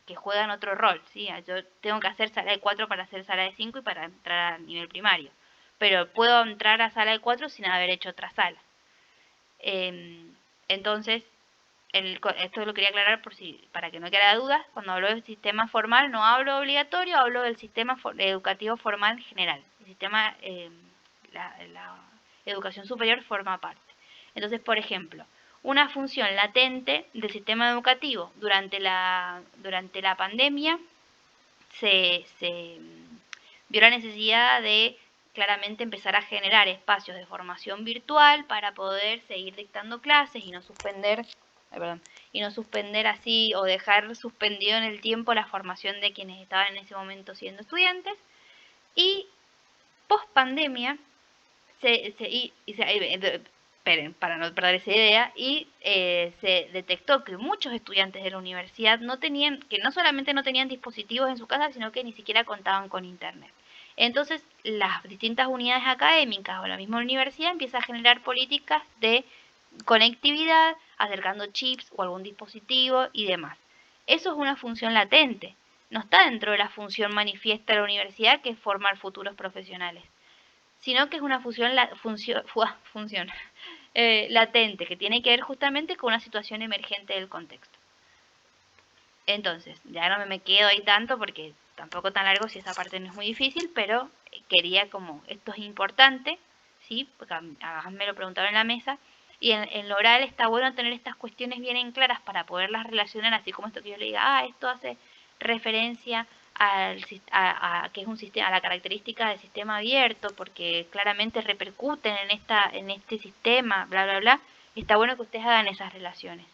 Speaker 1: que juegan otro rol, ¿sí? Yo tengo que hacer sala de 4 para hacer sala de 5 y para entrar al nivel primario, pero puedo entrar a sala de 4 sin haber hecho otra sala. Entonces, esto lo quería aclarar para que no quede dudas. Cuando hablo del sistema formal no hablo obligatorio, hablo del sistema educativo formal general. El sistema, la educación superior forma parte. Entonces, por ejemplo, una función latente del sistema educativo durante la pandemia se vio la necesidad de claramente empezar a generar espacios de formación virtual para poder seguir dictando clases y no suspender así o dejar suspendido en el tiempo la formación de quienes estaban en ese momento siendo estudiantes. Y post pandemia para no perder esa idea, se detectó que muchos estudiantes de la universidad que no solamente no tenían dispositivos en su casa, sino que ni siquiera contaban con internet. Entonces, las distintas unidades académicas o la misma universidad empieza a generar políticas de conectividad, acercando chips o algún dispositivo y demás. Eso es una función latente, no está dentro de la función manifiesta de la universidad, que es formar futuros profesionales, sino que es una función latente, que tiene que ver justamente con una situación emergente del contexto. Entonces, ya no me quedo ahí tanto porque tampoco tan largo si esa parte no es muy difícil, pero quería esto es importante, ¿sí? Porque a me lo preguntaron en la mesa, y en lo oral está bueno tener estas cuestiones bien en claras para poderlas relacionar, así como esto que yo le diga, esto hace referencia que es un sistema, a la característica del sistema abierto, porque claramente repercuten en este sistema, bla, bla, bla. Está bueno que ustedes hagan esas relaciones.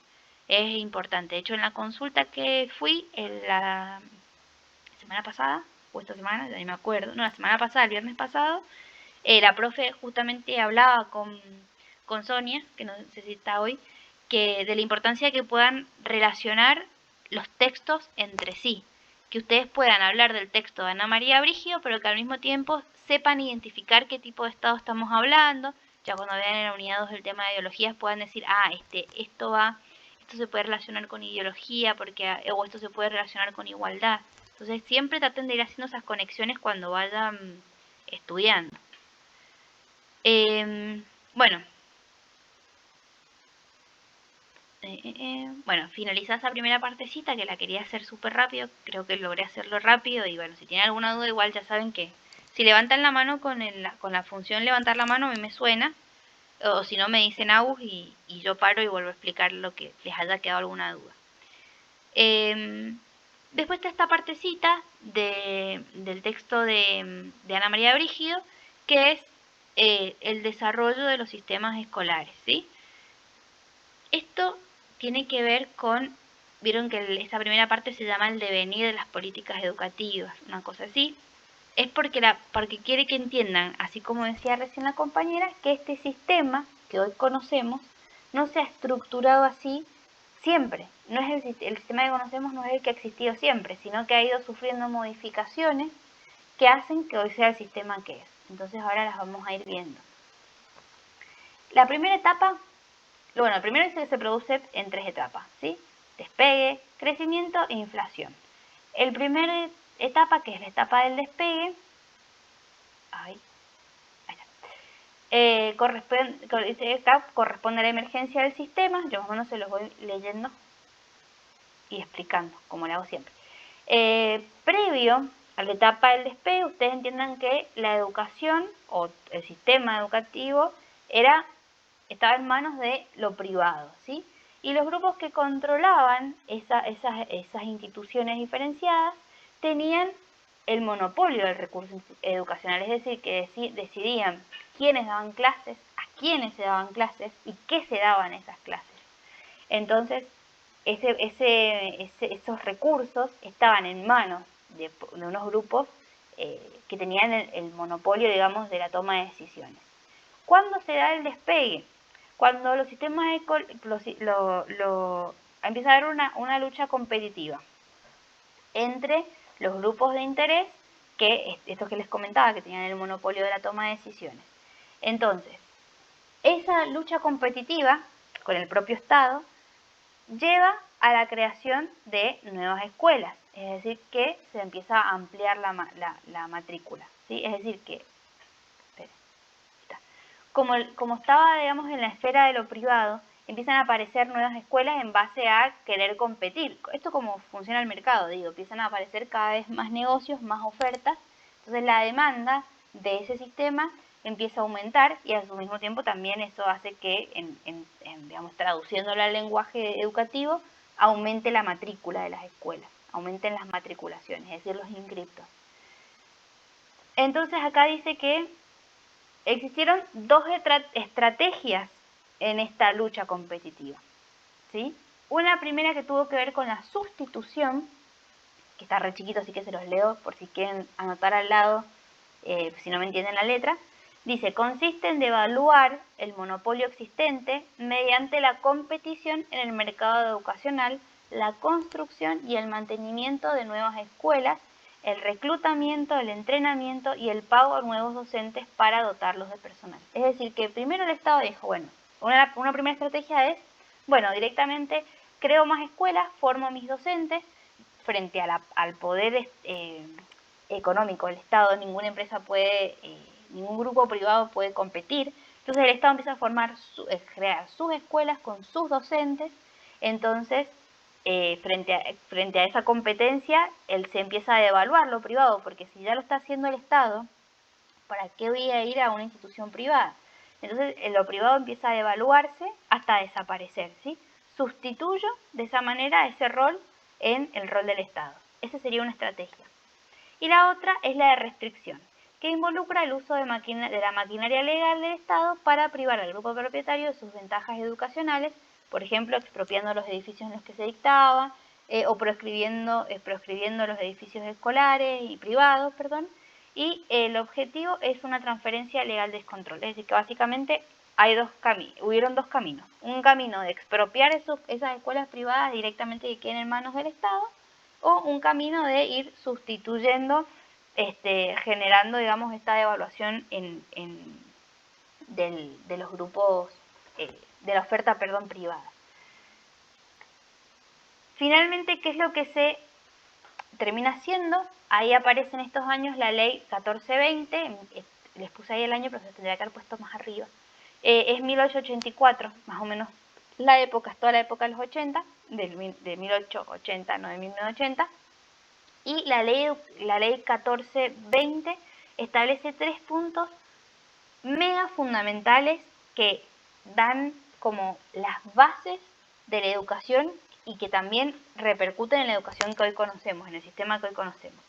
Speaker 1: Es importante. De hecho, en la consulta que fui la semana pasada, o esta semana, ya ni me acuerdo, no, la semana pasada, el viernes pasado, la profe justamente hablaba con Sonia, que no sé si está hoy, de la importancia de que puedan relacionar los textos entre sí, que ustedes puedan hablar del texto de Ana María Brígido, pero que al mismo tiempo sepan identificar qué tipo de estado estamos hablando. Ya cuando vean en la unidad 2 del tema de ideologías puedan decir, esto se puede relacionar con ideología, o esto se puede relacionar con igualdad. Entonces siempre traten de ir haciendo esas conexiones cuando vayan estudiando. Bueno, finalizada esa primera partecita, que la quería hacer súper rápido, creo que logré hacerlo rápido, y bueno, si tienen alguna duda igual ya saben que si levantan la mano con la función levantar la mano a mí me suena, o si no me dicen Agus y yo paro y vuelvo a explicar lo que les haya quedado alguna duda. Después está esta partecita del texto de Ana María Brígido, que es el desarrollo de los sistemas escolares, ¿sí? Esto tiene que ver con, vieron que esta primera parte se llama el devenir de las políticas educativas, una cosa así. es porque quiere que entiendan, así como decía recién la compañera, que este sistema que hoy conocemos no se ha estructurado así siempre. No es el sistema que conocemos no es el que ha existido siempre, sino que ha ido sufriendo modificaciones que hacen que hoy sea el sistema que es. Entonces ahora las vamos a ir viendo. La primera etapa, bueno, primero dice que se produce en 3 etapas, ¿sí? Despegue, crecimiento e inflación. El primer etapa, que es la etapa del despegue, corresponde a la emergencia del sistema. Yo más o menos se los voy leyendo y explicando, como lo hago siempre. Previo a la etapa del despegue, ustedes entiendan que la educación o el sistema educativo estaba en manos de lo privado, ¿sí? Y los grupos que controlaban esas instituciones diferenciadas tenían el monopolio del recurso educacional, es decir, que decidían quiénes daban clases, a quiénes se daban clases y qué se daban esas clases. Entonces, esos recursos estaban en manos de unos grupos que tenían el monopolio, digamos, de la toma de decisiones. ¿Cuándo se da el despegue? Cuando los sistemas empieza a haber una lucha competitiva entre los grupos de interés, que estos que les comentaba, que tenían el monopolio de la toma de decisiones. Entonces, esa lucha competitiva con el propio Estado lleva a la creación de nuevas escuelas, es decir, que se empieza a ampliar la matrícula, ¿sí? Es decir, que como estaba, digamos, en la esfera de lo privado, empiezan a aparecer nuevas escuelas en base a querer competir. Esto como funciona el mercado, digo, empiezan a aparecer cada vez más negocios, más ofertas, entonces la demanda de ese sistema empieza a aumentar y a su mismo tiempo también eso hace que, digamos, traduciéndolo al lenguaje educativo, aumente la matrícula de las escuelas, aumenten las matriculaciones, es decir, los inscriptos. Entonces acá dice que existieron 2 estrategias en esta lucha competitiva, ¿sí? Una primera que tuvo que ver con la sustitución, que está re chiquito, así que se los leo por si quieren anotar al lado, si no me entienden la letra. Dice, consiste en devaluar el monopolio existente mediante la competición en el mercado educacional, la construcción y el mantenimiento de nuevas escuelas, el reclutamiento, el entrenamiento y el pago a nuevos docentes para dotarlos de personal. Es decir, que primero el Estado dijo, bueno, una primera estrategia es, bueno, directamente creo más escuelas, formo mis docentes, frente al poder económico del Estado, ninguna empresa puede, ningún grupo privado puede competir. Entonces el Estado empieza a crear sus escuelas con sus docentes. Entonces, frente a esa competencia, él se empieza a devaluar lo privado, porque si ya lo está haciendo el Estado, ¿para qué voy a ir a una institución privada? Entonces lo privado empieza a devaluarse hasta desaparecer, ¿sí? Sustituyo de esa manera ese rol en el rol del Estado. Esa sería una estrategia. Y la otra es la de restricción, que involucra el uso de la maquinaria legal del Estado para privar al grupo propietario de sus ventajas educacionales, por ejemplo, expropiando los edificios en los que se dictaba, o proscribiendo los edificios escolares y privados, y el objetivo es una transferencia legal de descontrol. Es decir, que básicamente hubieron 2 caminos. Un camino de expropiar esas escuelas privadas directamente que queden en manos del Estado, o un camino de ir sustituyendo, generando, digamos, esta devaluación de los grupos, de la oferta, privada. Finalmente, ¿qué es lo que se termina haciendo? Ahí aparece en estos años la ley 1420, les puse ahí el año, pero se tendría que haber puesto más arriba. Es 1884, más o menos la época, es toda la época de los 80, de 1880, no de 1980. Y la ley 1420 establece 3 puntos mega fundamentales que dan como las bases de la educación y que también repercuten en la educación que hoy conocemos, en el sistema que hoy conocemos.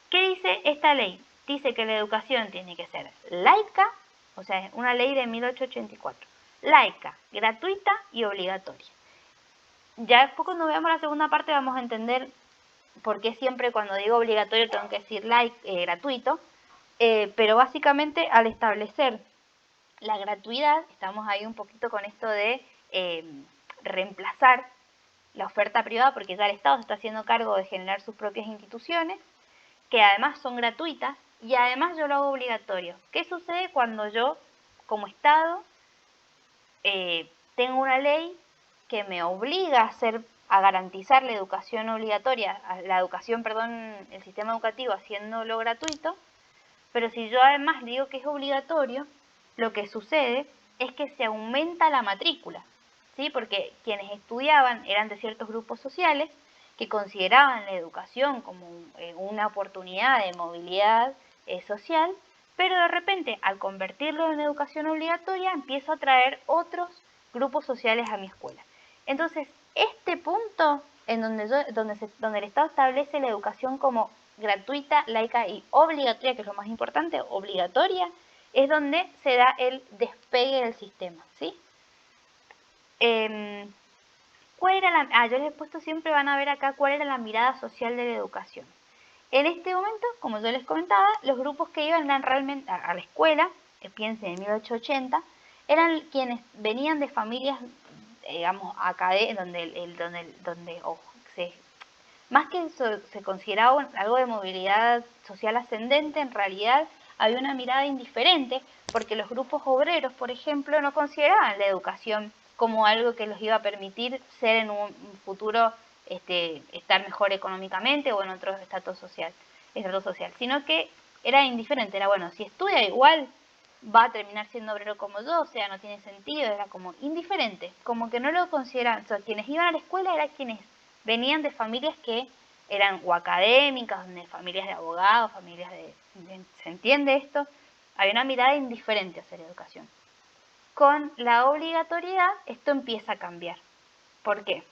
Speaker 1: ¿Qué dice esta ley? Dice que la educación tiene que ser laica, o sea, es una ley de 1884, laica, gratuita y obligatoria. Ya después cuando veamos la segunda parte vamos a entender porque siempre cuando digo obligatorio tengo que decir gratuito, pero básicamente al establecer la gratuidad, estamos ahí un poquito con esto de reemplazar la oferta privada, porque ya el Estado se está haciendo cargo de generar sus propias instituciones, que además son gratuitas, y además yo lo hago obligatorio. ¿Qué sucede cuando yo, como Estado, tengo una ley que me obliga a garantizar la educación obligatoria, el sistema educativo haciéndolo gratuito, pero si yo además digo que es obligatorio, lo que sucede es que se aumenta la matrícula, ¿sí? Porque quienes estudiaban eran de ciertos grupos sociales que consideraban la educación como una oportunidad de movilidad social, pero de repente al convertirlo en educación obligatoria empiezo a traer otros grupos sociales a mi escuela. Entonces, este punto en donde el Estado establece la educación como gratuita, laica y obligatoria, que es lo más importante, obligatoria, es donde se da el despegue del sistema, ¿sí? ¿Cuál era yo les he puesto siempre, van a ver acá cuál era la mirada social de la educación. En este momento, como yo les comentaba, los grupos que iban eran realmente a la escuela, que piensen en 1880, eran quienes venían de familias, digamos, más que se consideraba algo de movilidad social ascendente, en realidad había una mirada indiferente, porque los grupos obreros, por ejemplo, no consideraban la educación como algo que los iba a permitir ser en un futuro estar mejor económicamente o en otro estatus social, sino que era indiferente, era bueno, si estudia igual va a terminar siendo obrero como yo, o sea, no tiene sentido, era como indiferente, como que no lo consideraban, o sea, quienes iban a la escuela eran quienes venían de familias que eran o académicas, familias de abogados, ¿se entiende esto? Había una mirada indiferente hacia la educación. Con la obligatoriedad esto empieza a cambiar. ¿Por qué?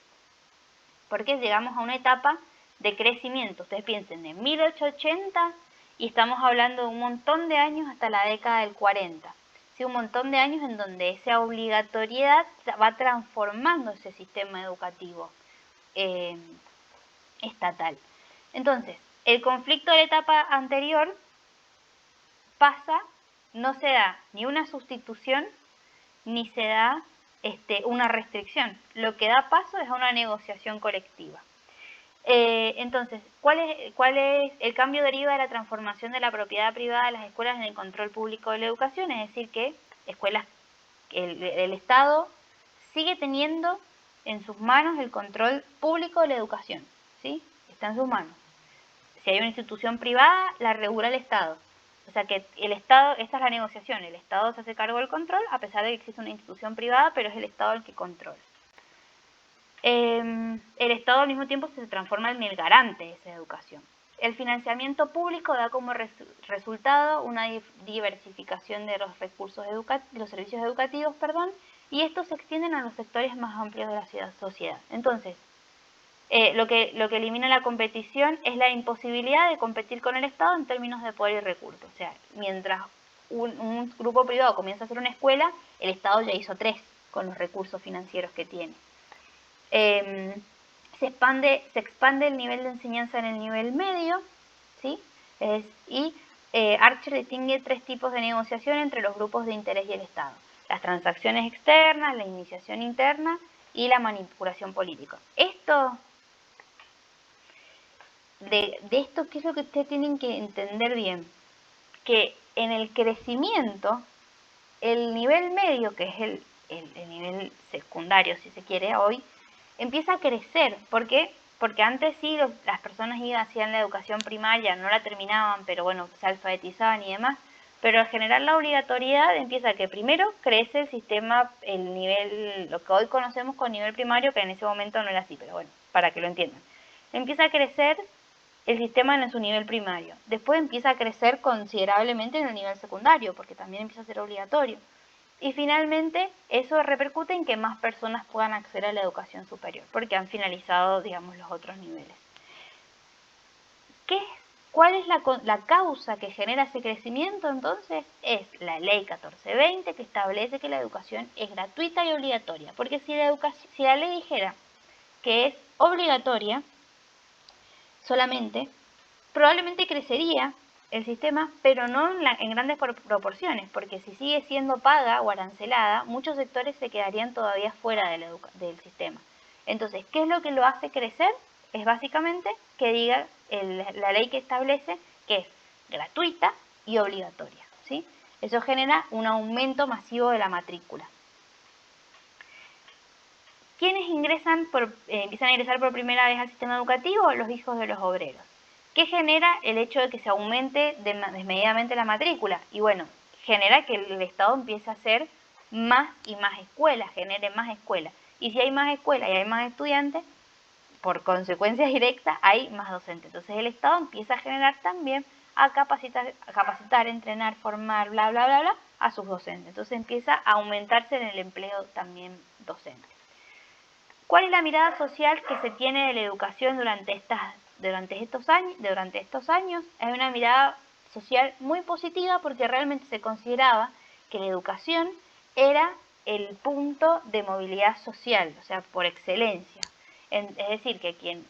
Speaker 1: Porque llegamos a una etapa de crecimiento. Ustedes piensen, de 1880 y estamos hablando de un montón de años hasta la década del 40. Sí, un montón de años en donde esa obligatoriedad va transformando ese sistema educativo estatal. Entonces, el conflicto de la etapa anterior no se da ni una sustitución ni se da una restricción. Lo que da paso es a una negociación colectiva. Entonces, ¿cuál es el cambio deriva de la transformación de la propiedad privada de las escuelas en el control público de la educación? Es decir, que el Estado sigue teniendo en sus manos el control público de la educación, ¿sí? Está en sus manos. Si hay una institución privada, la regula el Estado. O sea que el Estado, esta es la negociación, el Estado se hace cargo del control, a pesar de que existe una institución privada, pero es el Estado el que controla. El Estado al mismo tiempo se transforma en el garante de esa educación. El financiamiento público da como resultado una diversificación de los recursos los servicios educativos, y estos se extienden a los sectores más amplios de la sociedad. Entonces, lo que elimina la competición es la imposibilidad de competir con el Estado en términos de poder y recursos. O sea, mientras un grupo privado comienza a hacer una escuela, el Estado ya hizo 3 con los recursos financieros que tiene. Se expande el nivel de enseñanza en el nivel medio, ¿sí? Archer distingue 3 tipos de negociación entre los grupos de interés y el Estado: las transacciones externas, la iniciación interna y la manipulación política. De esto, ¿qué es lo que ustedes tienen que entender bien? Que en el crecimiento, el nivel medio, que es el nivel secundario, si se quiere, hoy, empieza a crecer. ¿Por qué? Porque antes sí las personas hacían la educación primaria, no la terminaban, pero bueno, se alfabetizaban y demás. Pero al generar la obligatoriedad empieza que primero crece el sistema, lo que hoy conocemos con nivel primario, que en ese momento no era así, pero bueno, para que lo entiendan. Empieza a crecer el sistema en su nivel primario. Después empieza a crecer considerablemente en el nivel secundario, porque también empieza a ser obligatorio. Y finalmente, eso repercute en que más personas puedan acceder a la educación superior, porque han finalizado, digamos, los otros niveles. ¿Cuál es la causa que genera ese crecimiento? Entonces, es la Ley 1420, que establece que la educación es gratuita y obligatoria. Porque si la ley dijera que es obligatoria, solamente, probablemente crecería el sistema, pero no en grandes proporciones, porque si sigue siendo paga o arancelada, muchos sectores se quedarían todavía fuera del sistema. Entonces, ¿qué es lo que lo hace crecer? Es básicamente que diga la ley que establece que es gratuita y obligatoria, ¿sí? Eso genera un aumento masivo de la matrícula. ¿Quiénes empiezan a ingresar por primera vez al sistema educativo? Los hijos de los obreros. ¿Qué genera el hecho de que se aumente desmedidamente la matrícula? Y bueno, genera que el Estado empiece a hacer más y más escuelas, genere más escuelas. Y si hay más escuelas y hay más estudiantes, por consecuencia directa hay más docentes. Entonces el Estado empieza a generar también, a capacitar, entrenar, formar, bla, bla, bla, bla, a sus docentes. Entonces empieza a aumentarse en el empleo también docente. ¿Cuál es la mirada social que se tiene de la educación durante estos años? Es una mirada social muy positiva porque realmente se consideraba que la educación era el punto de movilidad social, o sea, por excelencia. Es decir, que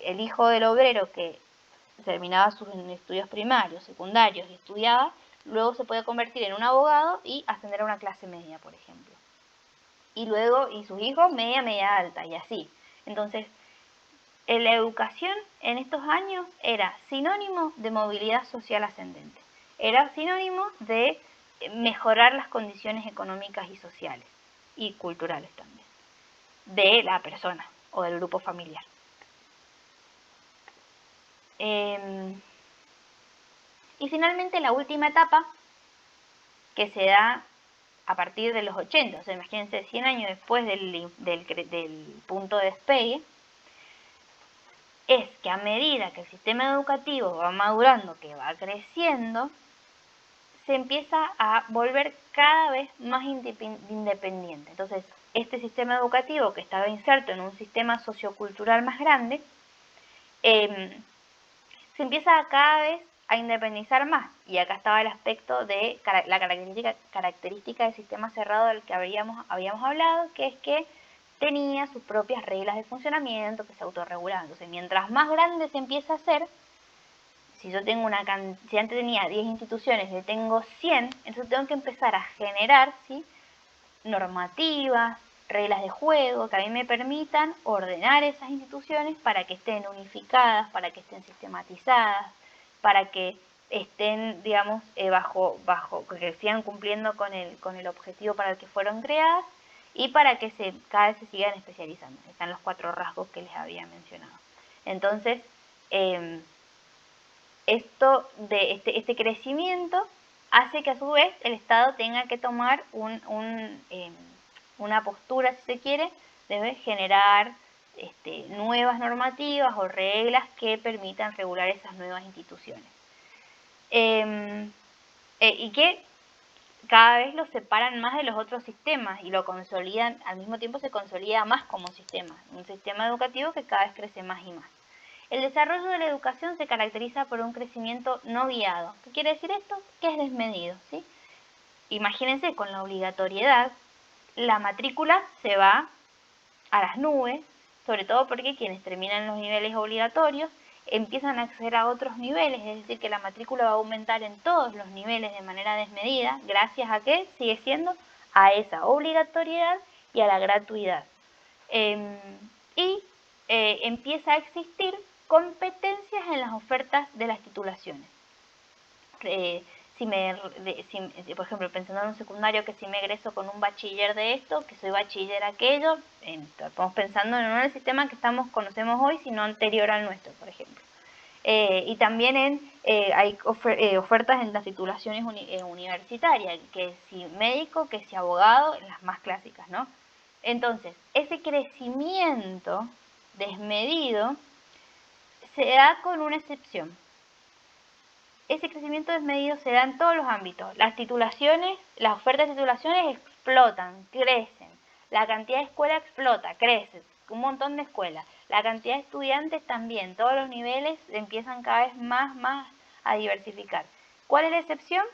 Speaker 1: el hijo del obrero que terminaba sus estudios primarios, secundarios y estudiaba, luego se puede convertir en un abogado y ascender a una clase media, por ejemplo. Y luego, y sus hijos, media alta, y así. Entonces, la educación en estos años era sinónimo de movilidad social ascendente. Era sinónimo de mejorar las condiciones económicas y sociales, y culturales también, de la persona o del grupo familiar. Y finalmente la última etapa, que se da a partir de los 80, o sea, imagínense 100 años después del punto de despegue, es que a medida que el sistema educativo va madurando, que va creciendo, se empieza a volver cada vez más independiente. Entonces, este sistema educativo que estaba inserto en un sistema sociocultural más grande, se empieza cada vez a independizar más. Y acá estaba el aspecto de la característica del sistema cerrado del que habíamos hablado, que es que tenía sus propias reglas de funcionamiento que se autorregulaban. Entonces, mientras más grande se empieza a hacer, si yo tengo si antes tenía 10 instituciones, yo tengo 100, entonces tengo que empezar a generar, ¿sí?, normativas, reglas de juego que a mí me permitan ordenar esas instituciones para que estén unificadas, para que estén sistematizadas, para que estén, digamos, que sigan cumpliendo con el objetivo para el que fueron creadas y para que cada vez se sigan especializando. Están los 4 rasgos que les había mencionado. Entonces, este crecimiento hace que a su vez el Estado tenga que tomar una postura, si se quiere, debe generar nuevas normativas o reglas que permitan regular esas nuevas instituciones. Y que cada vez los separan más de los otros sistemas y lo consolidan, al mismo tiempo se consolida más como sistema, un sistema educativo que cada vez crece más y más. El desarrollo de la educación se caracteriza por un crecimiento no guiado. ¿Qué quiere decir esto? Que es desmedido, ¿sí? Imagínense, con la obligatoriedad, la matrícula se va a las nubes, sobre todo porque quienes terminan los niveles obligatorios empiezan a acceder a otros niveles, es decir, que la matrícula va a aumentar en todos los niveles de manera desmedida, gracias a que sigue siendo a esa obligatoriedad y a la gratuidad. Empieza a existir competencias en las ofertas de las titulaciones. Por ejemplo, pensando en un secundario, que si me egreso con un bachiller de esto, que soy bachiller aquello, estamos pensando no en el sistema que conocemos hoy, sino anterior al nuestro, por ejemplo. Y también hay ofertas en las titulaciones universitarias, que si médico, que si abogado, en las más clásicas, ¿no? Entonces, ese crecimiento desmedido se da con una excepción. Ese crecimiento desmedido se da en todos los ámbitos. Las ofertas de titulaciones explotan, crecen. La cantidad de escuelas explota, crece. Un montón de escuelas. La cantidad de estudiantes también. Todos los niveles empiezan cada vez más a diversificar. ¿Cuál es la excepción?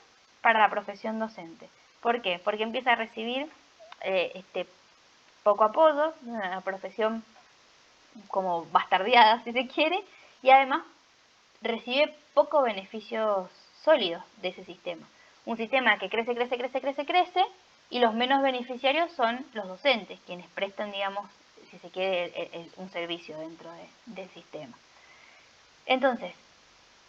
Speaker 1: Para la profesión docente. ¿Por qué? Porque empieza a recibir poco apoyo, una profesión como bastardeada, si se quiere, y además recibe pocos beneficios sólidos de ese sistema. Un sistema que crece, crece, crece, crece, crece, y los menos beneficiarios son los docentes, quienes prestan, digamos, si se quiere, un servicio dentro del sistema. Entonces,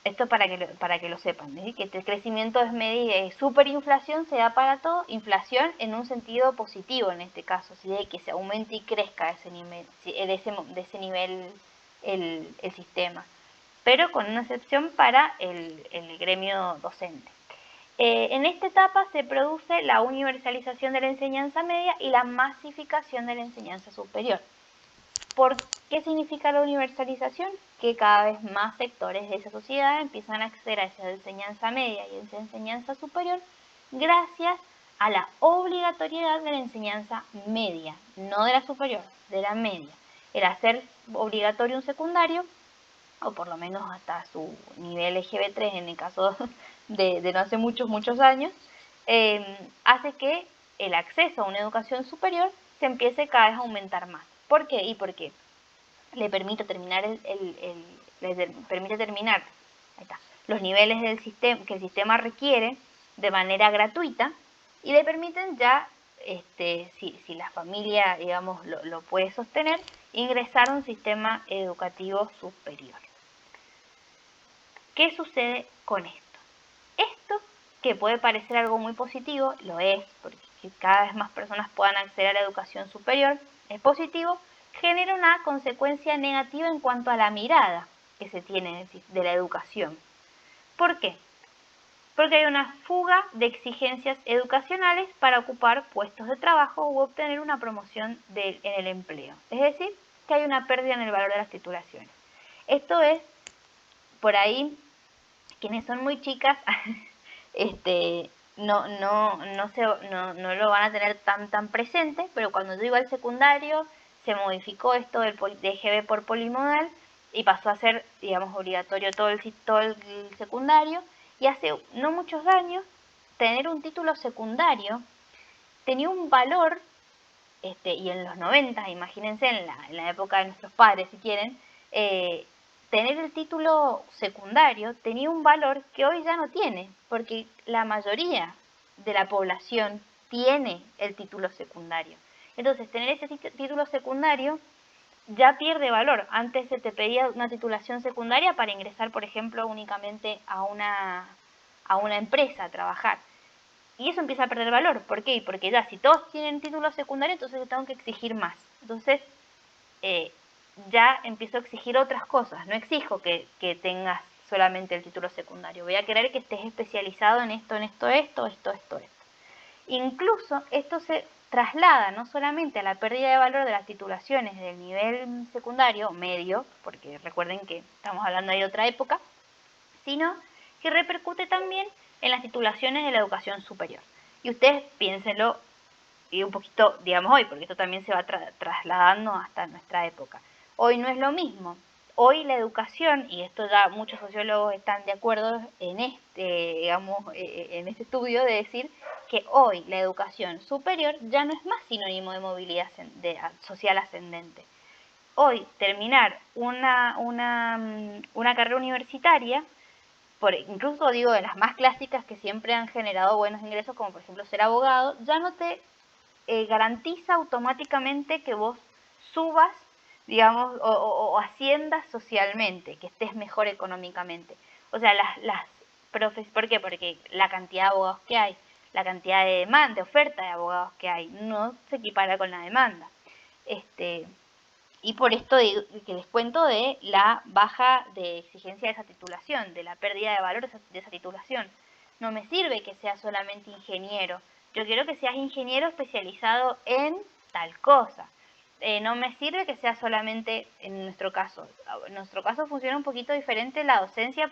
Speaker 1: esto para que lo sepan, ¿eh? Que el crecimiento es medida, superinflación se da para todo, inflación en un sentido positivo en este caso, ¿sí? De que se aumente y crezca ese nivel, de ese nivel el sistema, pero con una excepción para el gremio docente. En esta etapa se produce la universalización de la enseñanza media y la masificación de la enseñanza superior. ¿Por qué significa la universalización? Que cada vez más sectores de esa sociedad empiezan a acceder a esa enseñanza media y esa enseñanza superior gracias a la obligatoriedad de la enseñanza media, no de la superior, de la media. El hacer obligatorio un secundario, o por lo menos hasta su nivel EGB3 en el caso de no hace muchos años, hace que el acceso a una educación superior se empiece cada vez a aumentar más. ¿Por qué? Y porque le permite terminar ahí está, los niveles del sistema que el sistema requiere de manera gratuita, y le permiten ya, si la familia, digamos, lo puede sostener, ingresar a un sistema educativo superior. ¿Qué sucede con esto? Esto, que puede parecer algo muy positivo, lo es, porque cada vez más personas puedan acceder a la educación superior, es positivo, genera una consecuencia negativa en cuanto a la mirada que se tiene de la educación. ¿Por qué? Porque hay una fuga de exigencias educacionales para ocupar puestos de trabajo u obtener una promoción en el empleo. Es decir, que hay una pérdida en el valor de las titulaciones. Esto es, por ahí, quienes son muy chicas, no lo van a tener tan presente, pero cuando yo iba al secundario se modificó esto de EGB por polimodal y pasó a ser, digamos, obligatorio todo el secundario, y hace no muchos años tener un título secundario tenía un valor, y en los 90, imagínense, en la época de nuestros padres, si quieren, tener el título secundario tenía un valor que hoy ya no tiene, porque la mayoría de la población tiene el título secundario. Entonces, tener ese título secundario ya pierde valor. Antes se te pedía una titulación secundaria para ingresar, por ejemplo, únicamente a una empresa a trabajar. Y eso empieza a perder valor. ¿Por qué? Porque ya si todos tienen título secundario, entonces yo tengo que exigir más. Entonces, ya empiezo a exigir otras cosas. No exijo que tengas solamente el título secundario. Voy a querer que estés especializado en esto. Incluso esto se traslada no solamente a la pérdida de valor de las titulaciones del nivel secundario, medio, porque recuerden que estamos hablando de otra época, sino que repercute también en las titulaciones de la educación superior. Y ustedes piénsenlo y un poquito, digamos, hoy, porque esto también se va trasladando hasta nuestra época. Hoy no es lo mismo. Hoy la educación, y esto ya muchos sociólogos están de acuerdo en en este estudio, de decir que hoy la educación superior ya no es más sinónimo de movilidad social ascendente. Hoy terminar una carrera universitaria, incluso digo de las más clásicas que siempre han generado buenos ingresos, como por ejemplo ser abogado, ya no te garantiza automáticamente que vos subas, digamos, o asciendas socialmente, que estés mejor económicamente. O sea, ¿por qué? Porque la cantidad de abogados que hay, la cantidad de demanda, de oferta de abogados que hay, no se equipara con la demanda. Y por esto que les cuento de la baja de exigencia de esa titulación, de la pérdida de valor de esa titulación. No me sirve que seas solamente ingeniero. Yo quiero que seas ingeniero especializado en tal cosa. No me sirve que seas solamente, en nuestro caso funciona un poquito diferente la docencia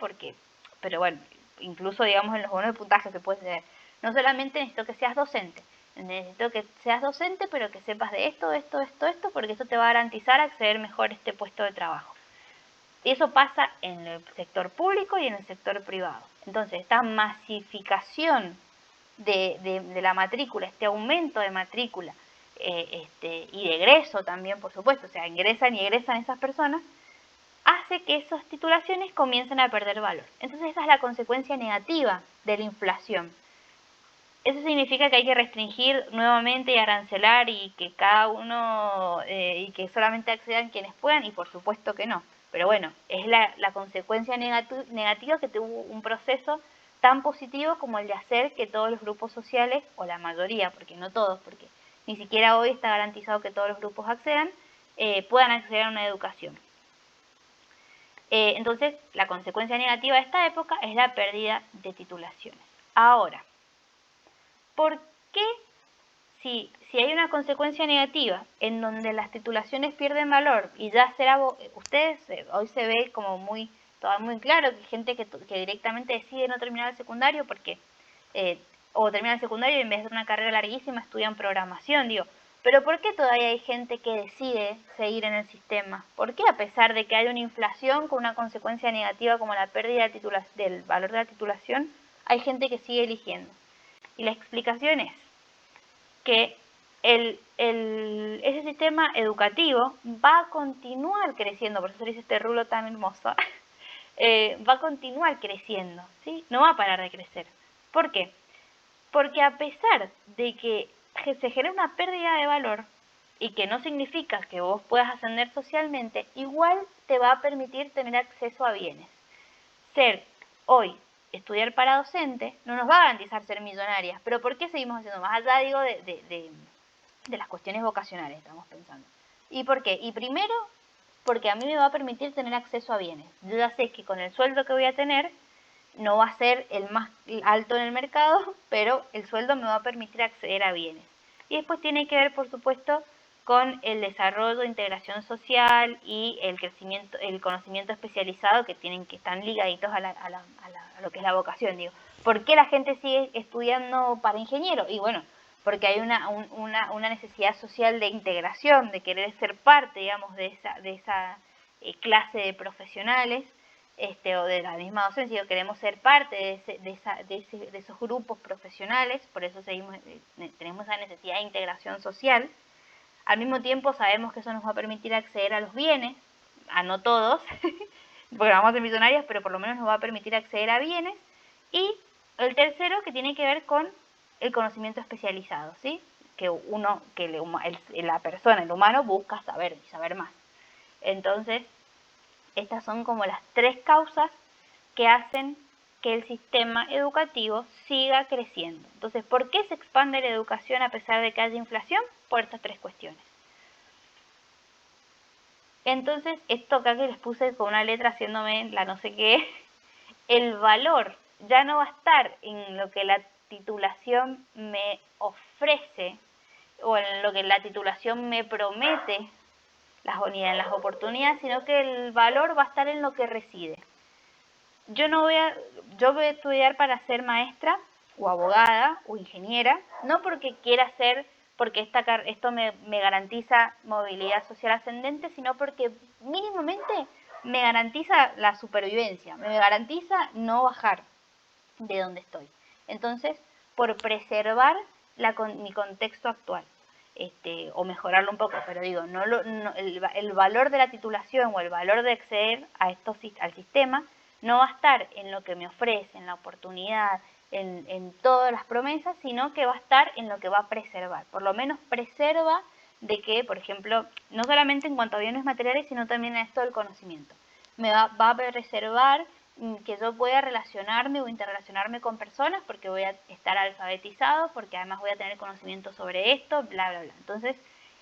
Speaker 1: pero bueno, incluso digamos en los bonos de puntaje se puede ser. No solamente necesito que seas docente, necesito que seas docente, pero que sepas de esto, porque eso te va a garantizar acceder mejor a este puesto de trabajo. Y eso pasa en el sector público y en el sector privado. Entonces, esta masificación de la matrícula, este aumento de matrícula y de egreso también, por supuesto, o sea, ingresan y egresan esas personas, hace que esas titulaciones comiencen a perder valor. Entonces esa es la consecuencia negativa de la inflación. Eso significa que hay que restringir nuevamente y arancelar y que cada uno, y que solamente accedan quienes puedan, y por supuesto que no. Pero bueno, es la consecuencia negativa que tuvo un proceso tan positivo como el de hacer que todos los grupos sociales, o la mayoría, porque no todos, porque ni siquiera hoy está garantizado que todos los grupos accedan, puedan acceder a una educación. Entonces, la consecuencia negativa de esta época es la pérdida de titulaciones. Ahora, ¿por qué si hay una consecuencia negativa en donde las titulaciones pierden valor y ya será, ustedes hoy se ve como muy claro que hay gente que directamente decide no terminar el secundario porque o terminan el secundario y en vez de una carrera larguísima estudian programación, digo, pero ¿por qué todavía hay gente que decide seguir en el sistema? ¿Por qué a pesar de que hay una inflación con una consecuencia negativa como la pérdida del valor de la titulación, hay gente que sigue eligiendo? Y la explicación es que ese sistema educativo va a continuar creciendo, por eso se dice este rulo tan hermoso, va a continuar creciendo, ¿sí? No va a parar de crecer. ¿Por qué? Porque a pesar de que se genera una pérdida de valor y que no significa que vos puedas ascender socialmente, igual te va a permitir tener acceso a bienes. Estudiar para docente no nos va a garantizar ser millonarias, pero ¿por qué seguimos haciendo? Más allá, digo, de las cuestiones vocacionales, estamos pensando. ¿Y por qué? Y primero, porque a mí me va a permitir tener acceso a bienes. Yo ya sé que con el sueldo que voy a tener, no va a ser el más alto en el mercado, pero el sueldo me va a permitir acceder a bienes. Y después tiene que ver, por supuesto, con el desarrollo, integración social y el crecimiento, el conocimiento especializado que están ligaditos a lo que es la vocación. Digo, ¿por qué la gente sigue estudiando para ingeniero? Y bueno, porque hay una necesidad social de integración, de querer ser parte, digamos, de esa clase de profesionales, o de la misma docencia, queremos ser parte de esos grupos profesionales, por eso tenemos esa necesidad de integración social. Al mismo tiempo sabemos que eso nos va a permitir acceder a los bienes, a no todos, porque vamos a ser millonarios, pero por lo menos nos va a permitir acceder a bienes. Y el tercero, que tiene que ver con el conocimiento especializado, ¿sí? Que la persona, el humano, busca saber y saber más. Entonces, estas son como las tres causas que hacen que el sistema educativo siga creciendo. Entonces, ¿por qué se expande la educación a pesar de que haya inflación? Por estas tres cuestiones. Entonces, esto acá que les puse con una letra haciéndome la no sé qué, el valor ya no va a estar en lo que la titulación me ofrece o en lo que la titulación me promete, en las oportunidades, sino que el valor va a estar en lo que reside. Yo voy a estudiar para ser maestra o abogada o ingeniera, no porque quiera ser, porque esto me garantiza movilidad social ascendente, sino porque mínimamente me garantiza la supervivencia, me garantiza no bajar de donde estoy. Entonces, por preservar mi contexto actual, o mejorarlo un poco, pero digo, el valor de la titulación o el valor de acceder al sistema no va a estar en lo que me ofrece, en la oportunidad, en todas las promesas, sino que va a estar en lo que va a preservar. Por lo menos preserva de que, por ejemplo, no solamente en cuanto a bienes materiales, sino también en esto del conocimiento. Me va a preservar que yo pueda relacionarme o interrelacionarme con personas porque voy a estar alfabetizado, porque además voy a tener conocimiento sobre esto, bla, bla, bla. Entonces,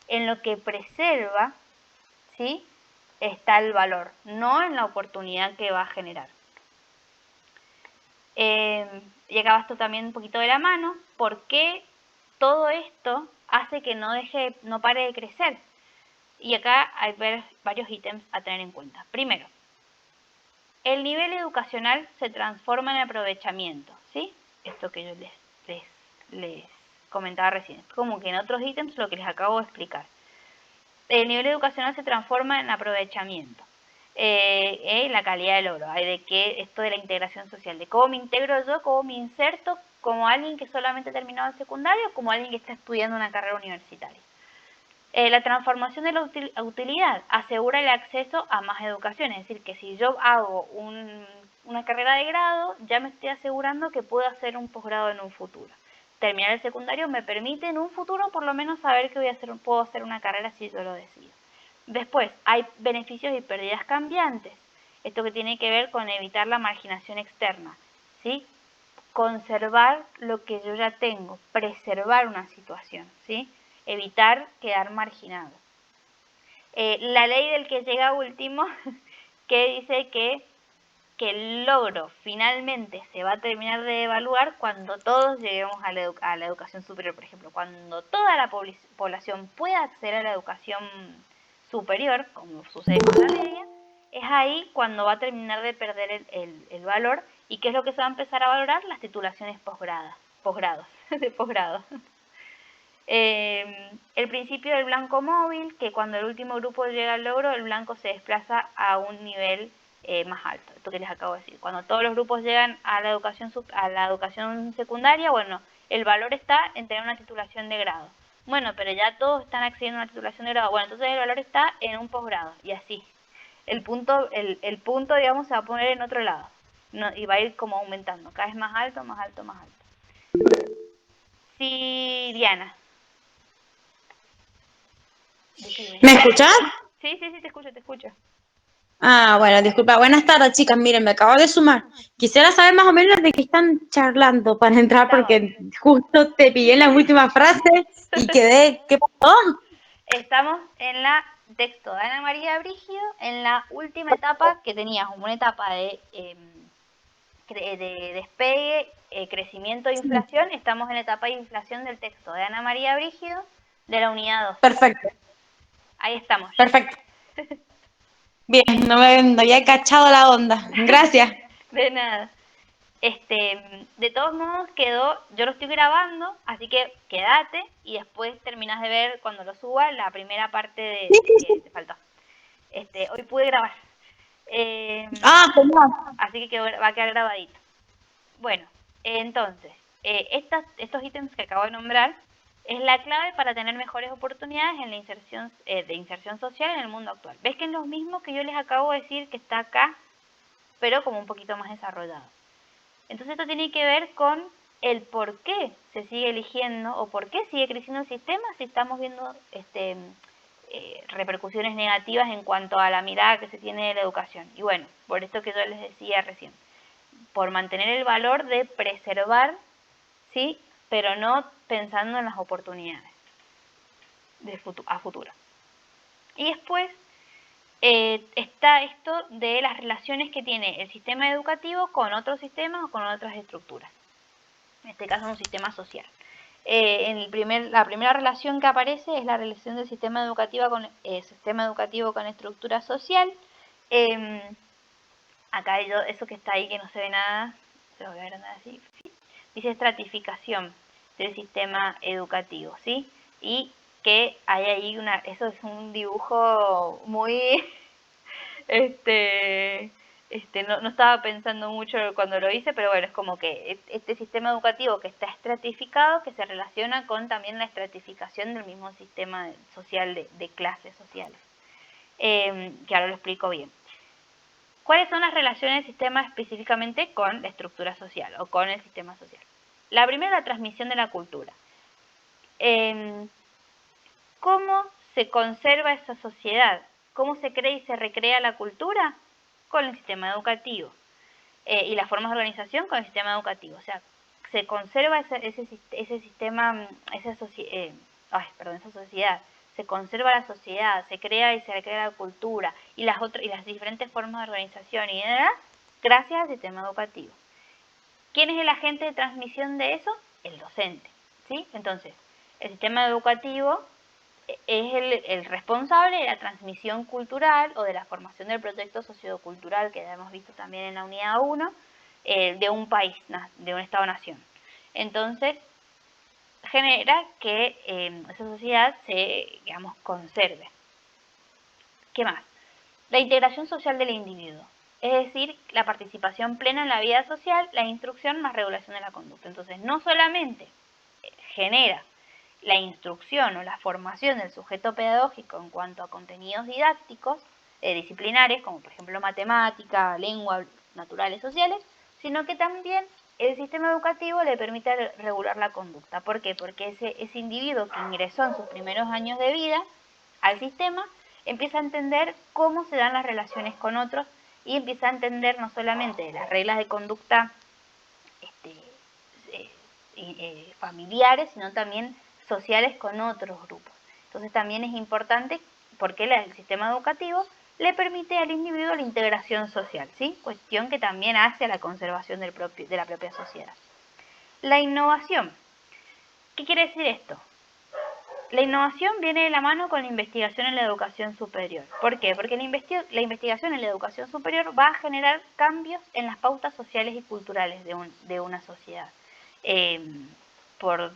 Speaker 1: en lo que preserva, ¿sí?, está el valor, no en la oportunidad que va a generar. Y acá va esto también un poquito de la mano, porque todo esto hace que no pare de crecer. Y acá hay varios ítems a tener en cuenta. Primero, el nivel educacional se transforma en aprovechamiento, ¿sí? Esto que yo les comentaba recién. Como que en otros ítems lo que les acabo de explicar. El nivel educacional se transforma en aprovechamiento. La calidad del logro. Hay esto de la integración social, de cómo me integro yo, cómo me inserto como alguien que solamente ha terminado el secundario, como alguien que está estudiando una carrera universitaria. La transformación de la utilidad asegura el acceso a más educación, es decir, que si yo hago una carrera de grado, ya me estoy asegurando que puedo hacer un posgrado en un futuro. Terminar el secundario me permite en un futuro por lo menos saber que puedo hacer una carrera si yo lo decido. Después, hay beneficios y pérdidas cambiantes. Esto que tiene que ver con evitar la marginación externa, ¿sí? Conservar lo que yo ya tengo, preservar una situación, ¿sí? Evitar quedar marginado. La ley del que llega último, que dice que el logro finalmente se va a terminar de evaluar cuando todos lleguemos a la educación superior, por ejemplo, cuando toda la población pueda acceder a la educación superior, como sucede con la media, es ahí cuando va a terminar de perder el valor. ¿Y qué es lo que se va a empezar a valorar? Las titulaciones posgrados, de posgrado. El principio del blanco móvil, que cuando el último grupo llega al logro, el blanco se desplaza a un nivel más alto. Esto que les acabo de decir. Cuando todos los grupos llegan a la educación secundaria, bueno, el valor está en tener una titulación de grado. Bueno, pero ya todos están accediendo a una titulación de grado. Bueno, entonces el valor está en un posgrado, y así. El punto, digamos, se va a poner en otro lado. No, y va a ir como aumentando, cada vez más alto, más alto, más alto. Sí, Diana.
Speaker 4: ¿Me escuchás?
Speaker 1: Sí, te escucho.
Speaker 4: Ah, bueno, disculpa. Buenas tardes, chicas. Miren, me acabo de sumar. Quisiera saber más o menos de qué están charlando para entrar, porque justo te pillé en la última frase y quedé. ¿Qué pasó?
Speaker 1: Estamos en la texto de Ana María Brígido, en la última etapa que teníamos, una etapa de despegue, crecimiento e inflación. Estamos en la etapa de inflación del texto de Ana María Brígido, de la unidad 2.
Speaker 4: Perfecto.
Speaker 1: Ahí estamos.
Speaker 4: Perfecto. Bien, no había cachado la onda. Gracias.
Speaker 1: De nada. De todos modos quedó, yo lo estoy grabando, así que quédate y después terminas de ver cuando lo suba la primera parte que te faltó. Hoy pude grabar.
Speaker 4: Genial.
Speaker 1: Así que va a quedar grabadito. Bueno, entonces, estos ítems que acabo de nombrar es la clave para tener mejores oportunidades en la inserción social en el mundo actual. ¿Ves que es lo mismo que yo les acabo de decir que está acá, pero como un poquito más desarrollado? Entonces esto tiene que ver con el por qué se sigue eligiendo o por qué sigue creciendo el sistema si estamos viendo repercusiones negativas en cuanto a la mirada que se tiene de la educación. Y bueno, por esto que yo les decía recién, por mantener el valor de preservar, ¿sí? Pero no pensando en las oportunidades a futuro. Y después está esto de las relaciones que tiene el sistema educativo con otros sistemas o con otras estructuras. En este caso, un sistema social. La primera relación que aparece es la relación del sistema educativo con estructura social. Acá eso que está ahí que no se ve nada, se lo voy a agrandar así. Dice estratificación del sistema educativo, ¿sí? Y que hay ahí eso es un dibujo muy, no estaba pensando mucho cuando lo hice, pero bueno, es como que este sistema educativo que está estratificado, que se relaciona con también la estratificación del mismo sistema social de clases sociales, que ahora lo explico bien. ¿Cuáles son las relaciones del sistema específicamente con la estructura social o con el sistema social? La primera, la transmisión de la cultura. ¿Cómo se conserva esa sociedad? ¿Cómo se crea y se recrea la cultura? Con el sistema educativo. Y las formas de organización con el sistema educativo. O sea, se conserva ese sistema, esa sociedad. Se conserva la sociedad, se crea y se recrea la cultura y las diferentes formas de organización y gracias al sistema educativo. ¿Quién es el agente de transmisión de eso? El docente, ¿sí? Entonces, el sistema educativo es el responsable de la transmisión cultural o de la formación del proyecto sociocultural que ya hemos visto también en la unidad 1 de un país, de un Estado-nación. Entonces, genera que esa sociedad se, digamos, conserve. ¿Qué más? La integración social del individuo, es decir, la participación plena en la vida social, la instrucción más regulación de la conducta. Entonces, no solamente genera la instrucción o la formación del sujeto pedagógico en cuanto a contenidos didácticos, disciplinares, como por ejemplo matemática, lengua, naturales, sociales, sino que también el sistema educativo le permite regular la conducta. ¿Por qué? Porque ese individuo que ingresó en sus primeros años de vida al sistema empieza a entender cómo se dan las relaciones con otros y empieza a entender no solamente las reglas de conducta familiares, sino también sociales con otros grupos. Entonces también es importante porque el sistema educativo le permite al individuo la integración social, ¿sí? Cuestión que también hace a la conservación de la propia sociedad. La innovación. ¿Qué quiere decir esto? La innovación viene de la mano con la investigación en la educación superior. ¿Por qué? Porque la investigación en la educación superior va a generar cambios en las pautas sociales y culturales de una sociedad. Por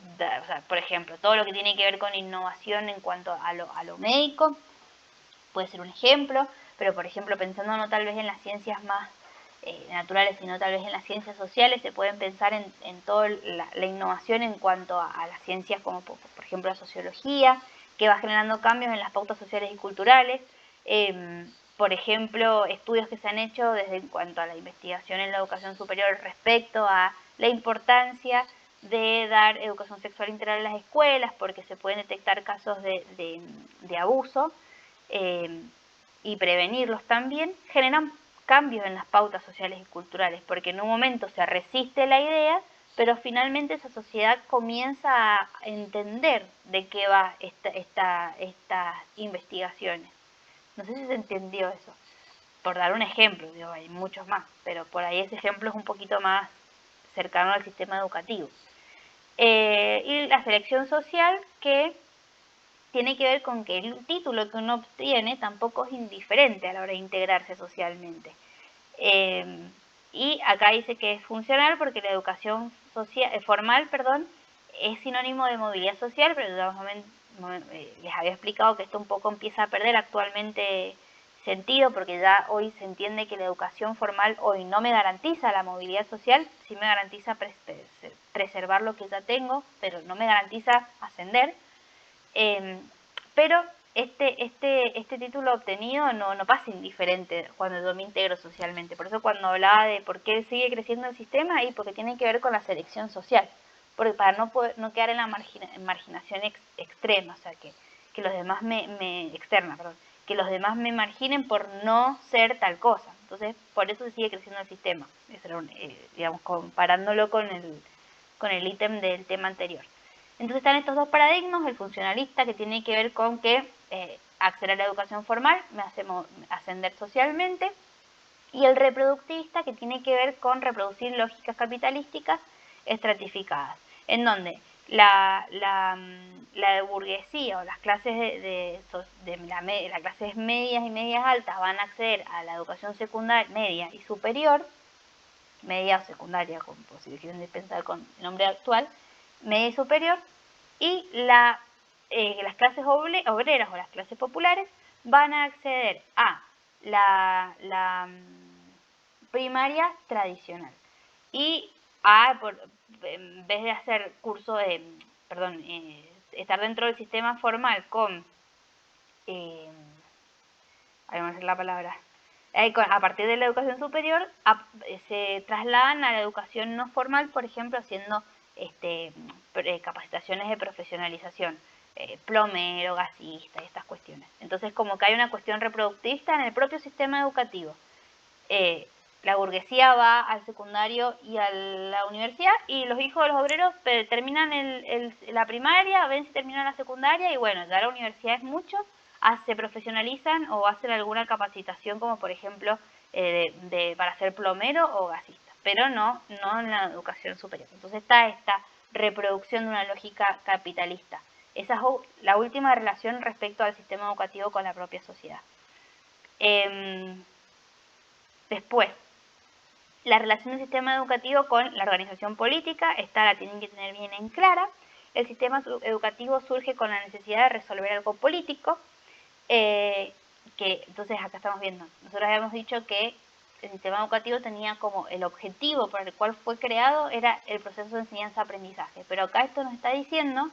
Speaker 1: ejemplo, todo lo que tiene que ver con innovación en cuanto a lo médico puede ser un ejemplo, pero por ejemplo pensando no tal vez en las ciencias más naturales, sino tal vez en las ciencias sociales, se pueden pensar en toda la innovación en cuanto a las ciencias como por ejemplo la sociología, que va generando cambios en las pautas sociales y culturales. Por ejemplo, estudios que se han hecho desde en cuanto a la investigación en la educación superior respecto a la importancia de dar educación sexual integral en las escuelas, porque se pueden detectar casos de abuso y prevenirlos también, generan cambios en las pautas sociales y culturales, porque en un momento se resiste la idea, pero finalmente esa sociedad comienza a entender de qué va estas investigaciones. No sé si se entendió eso. Por dar un ejemplo, digo, hay muchos más, pero por ahí ese ejemplo es un poquito más cercano al sistema educativo. Y la selección social, que tiene que ver con que el título que uno obtiene tampoco es indiferente a la hora de integrarse socialmente. Y acá dice que es funcional porque la educación formal es sinónimo de movilidad social, pero les había explicado que esto un poco empieza a perder actualmente sentido, porque ya hoy se entiende que la educación formal hoy no me garantiza la movilidad social, sí me garantiza preservar lo que ya tengo, pero no me garantiza ascender. Pero este título obtenido no pasa indiferente cuando yo me integro socialmente. Por eso cuando hablaba de por qué sigue creciendo el sistema, y porque tiene que ver con la selección social. Porque para no quedar en la marginación extrema, o sea, que los demás que los demás me marginen por no ser tal cosa. Entonces, por eso sigue creciendo el sistema. Eso era digamos, comparándolo con el ítem del tema anterior. Entonces están estos dos paradigmas, el funcionalista, que tiene que ver con que acceder a la educación formal me hace ascender socialmente, y el reproductivista, que tiene que ver con reproducir lógicas capitalísticas estratificadas, en donde la burguesía o las clases las clases medias y medias altas van a acceder a la educación secundaria, media y superior, media o secundaria, como si quieren pensar con el nombre actual, media y superior, y las clases obreras o las clases populares van a acceder a la primaria tradicional, y en vez de hacer estar dentro del sistema formal con a partir de la educación superior se trasladan a la educación no formal, por ejemplo, haciendo capacitaciones de profesionalización, plomero, gasista y estas cuestiones. Entonces, como que hay una cuestión reproductivista en el propio sistema educativo. La burguesía va al secundario y a la universidad, y los hijos de los obreros terminan la primaria, ven si terminan la secundaria, y bueno, ya la universidad es mucho, se profesionalizan o hacen alguna capacitación, como por ejemplo para ser plomero o gasista, pero no en la educación superior. Entonces está esta reproducción de una lógica capitalista. Esa es la última relación respecto al sistema educativo con la propia sociedad. Después, la relación del sistema educativo con la organización política, la tienen que tener bien en clara. El sistema educativo surge con la necesidad de resolver algo político, que entonces acá estamos viendo, nosotros habíamos dicho que el sistema educativo tenía como el objetivo por el cual fue creado era el proceso de enseñanza-aprendizaje, pero acá esto nos está diciendo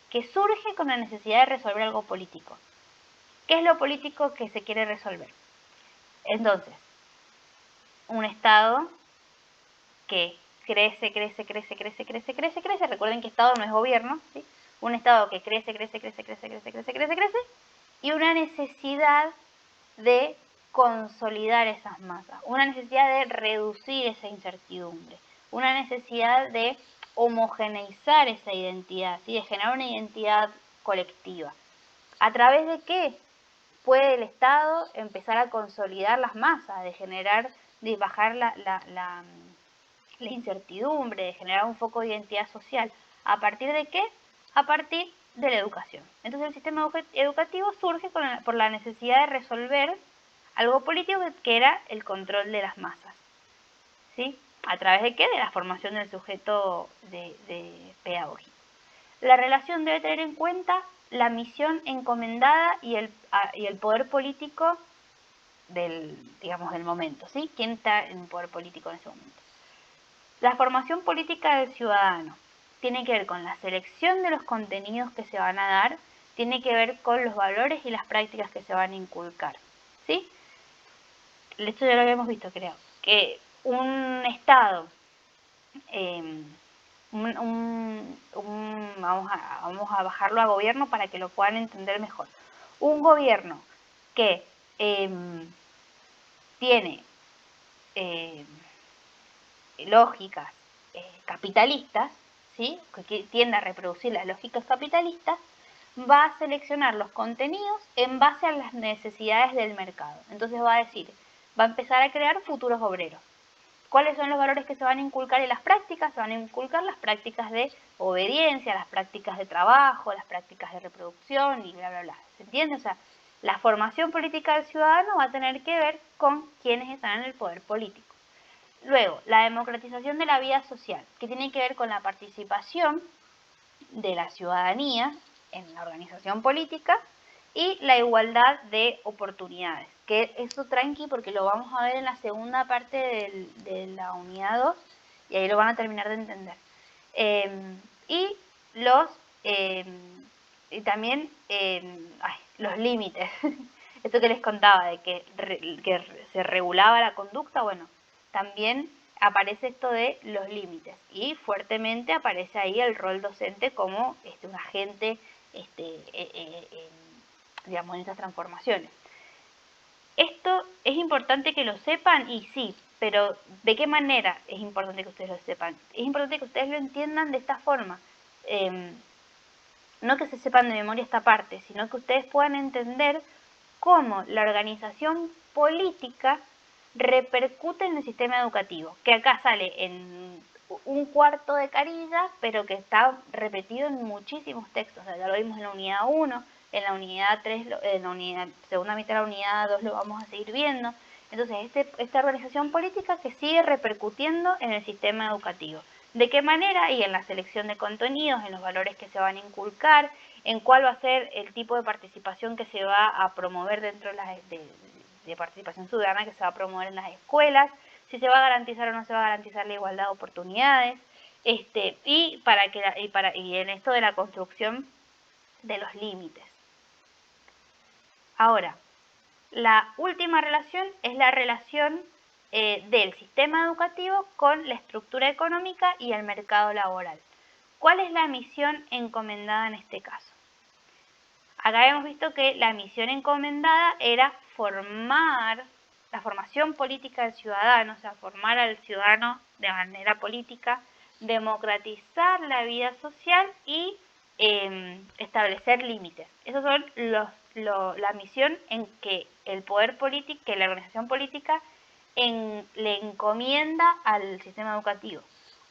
Speaker 1: que surge con la necesidad de resolver algo político. ¿Qué es lo político que se quiere resolver? Entonces, un Estado que crece. Recuerden que Estado no es gobierno, ¿sí? Un Estado que crece, y una necesidad de consolidar esas masas, una necesidad de reducir esa incertidumbre, una necesidad de homogeneizar esa identidad, ¿sí? De generar una identidad colectiva. ¿A través de qué puede el Estado empezar a consolidar las masas, de bajar la incertidumbre, de generar un foco de identidad social? ¿A partir de qué? A partir de la educación. Entonces el sistema educativo surge por la necesidad de resolver algo político que era el control de las masas, ¿sí? ¿A través de qué? De la formación del sujeto de pedagógico. La relación debe tener en cuenta la misión encomendada y el poder político del momento, ¿sí? ¿Quién está en el poder político en ese momento? La formación política del ciudadano tiene que ver con la selección de los contenidos que se van a dar, tiene que ver con los valores y las prácticas que se van a inculcar, ¿sí? Esto ya lo habíamos visto, creo, que un Estado, vamos a bajarlo a gobierno para que lo puedan entender mejor. Un gobierno que tiene lógicas capitalistas, ¿sí? Que tiende a reproducir las lógicas capitalistas, va a seleccionar los contenidos en base a las necesidades del mercado. Entonces va a empezar a crear futuros obreros. ¿Cuáles son los valores que se van a inculcar en las prácticas? Se van a inculcar las prácticas de obediencia, las prácticas de trabajo, las prácticas de reproducción y bla, bla, bla. ¿Se entiende? O sea, la formación política del ciudadano va a tener que ver con quienes están en el poder político. Luego, la democratización de la vida social, que tiene que ver con la participación de la ciudadanía en la organización política y la igualdad de oportunidades. Que eso tranqui porque lo vamos a ver en la segunda parte de la unidad 2 y ahí lo van a terminar de entender. Y también los límites. Esto que les contaba de que se regulaba la conducta, bueno, también aparece esto de los límites y fuertemente aparece ahí el rol docente como un agente en estas transformaciones. Esto es importante que lo sepan y sí, pero ¿de qué manera es importante que ustedes lo sepan? Es importante que ustedes lo entiendan de esta forma. No que se sepan de memoria esta parte, sino que ustedes puedan entender cómo la organización política repercute en el sistema educativo, que acá sale en un cuarto de carilla, pero que está repetido en muchísimos textos. O sea, ya lo vimos en la unidad 1, en la unidad 3, en la segunda mitad de la unidad 2 lo vamos a seguir viendo. Entonces, esta organización política que sigue repercutiendo en el sistema educativo. ¿De qué manera? Y en la selección de contenidos, en los valores que se van a inculcar, en cuál va a ser el tipo de participación que se va a promover dentro de participación ciudadana que se va a promover en las escuelas, si se va a garantizar o no se va a garantizar la igualdad de oportunidades, y en esto de la construcción de los límites. Ahora, la última relación es la relación del sistema educativo con la estructura económica y el mercado laboral. ¿Cuál es la misión encomendada en este caso? Acá hemos visto que la misión encomendada era formar la formación política del ciudadano, o sea, formar al ciudadano de manera política, democratizar la vida social y establecer límites. Esas son la misión en que el poder político, que la organización política le encomienda al sistema educativo.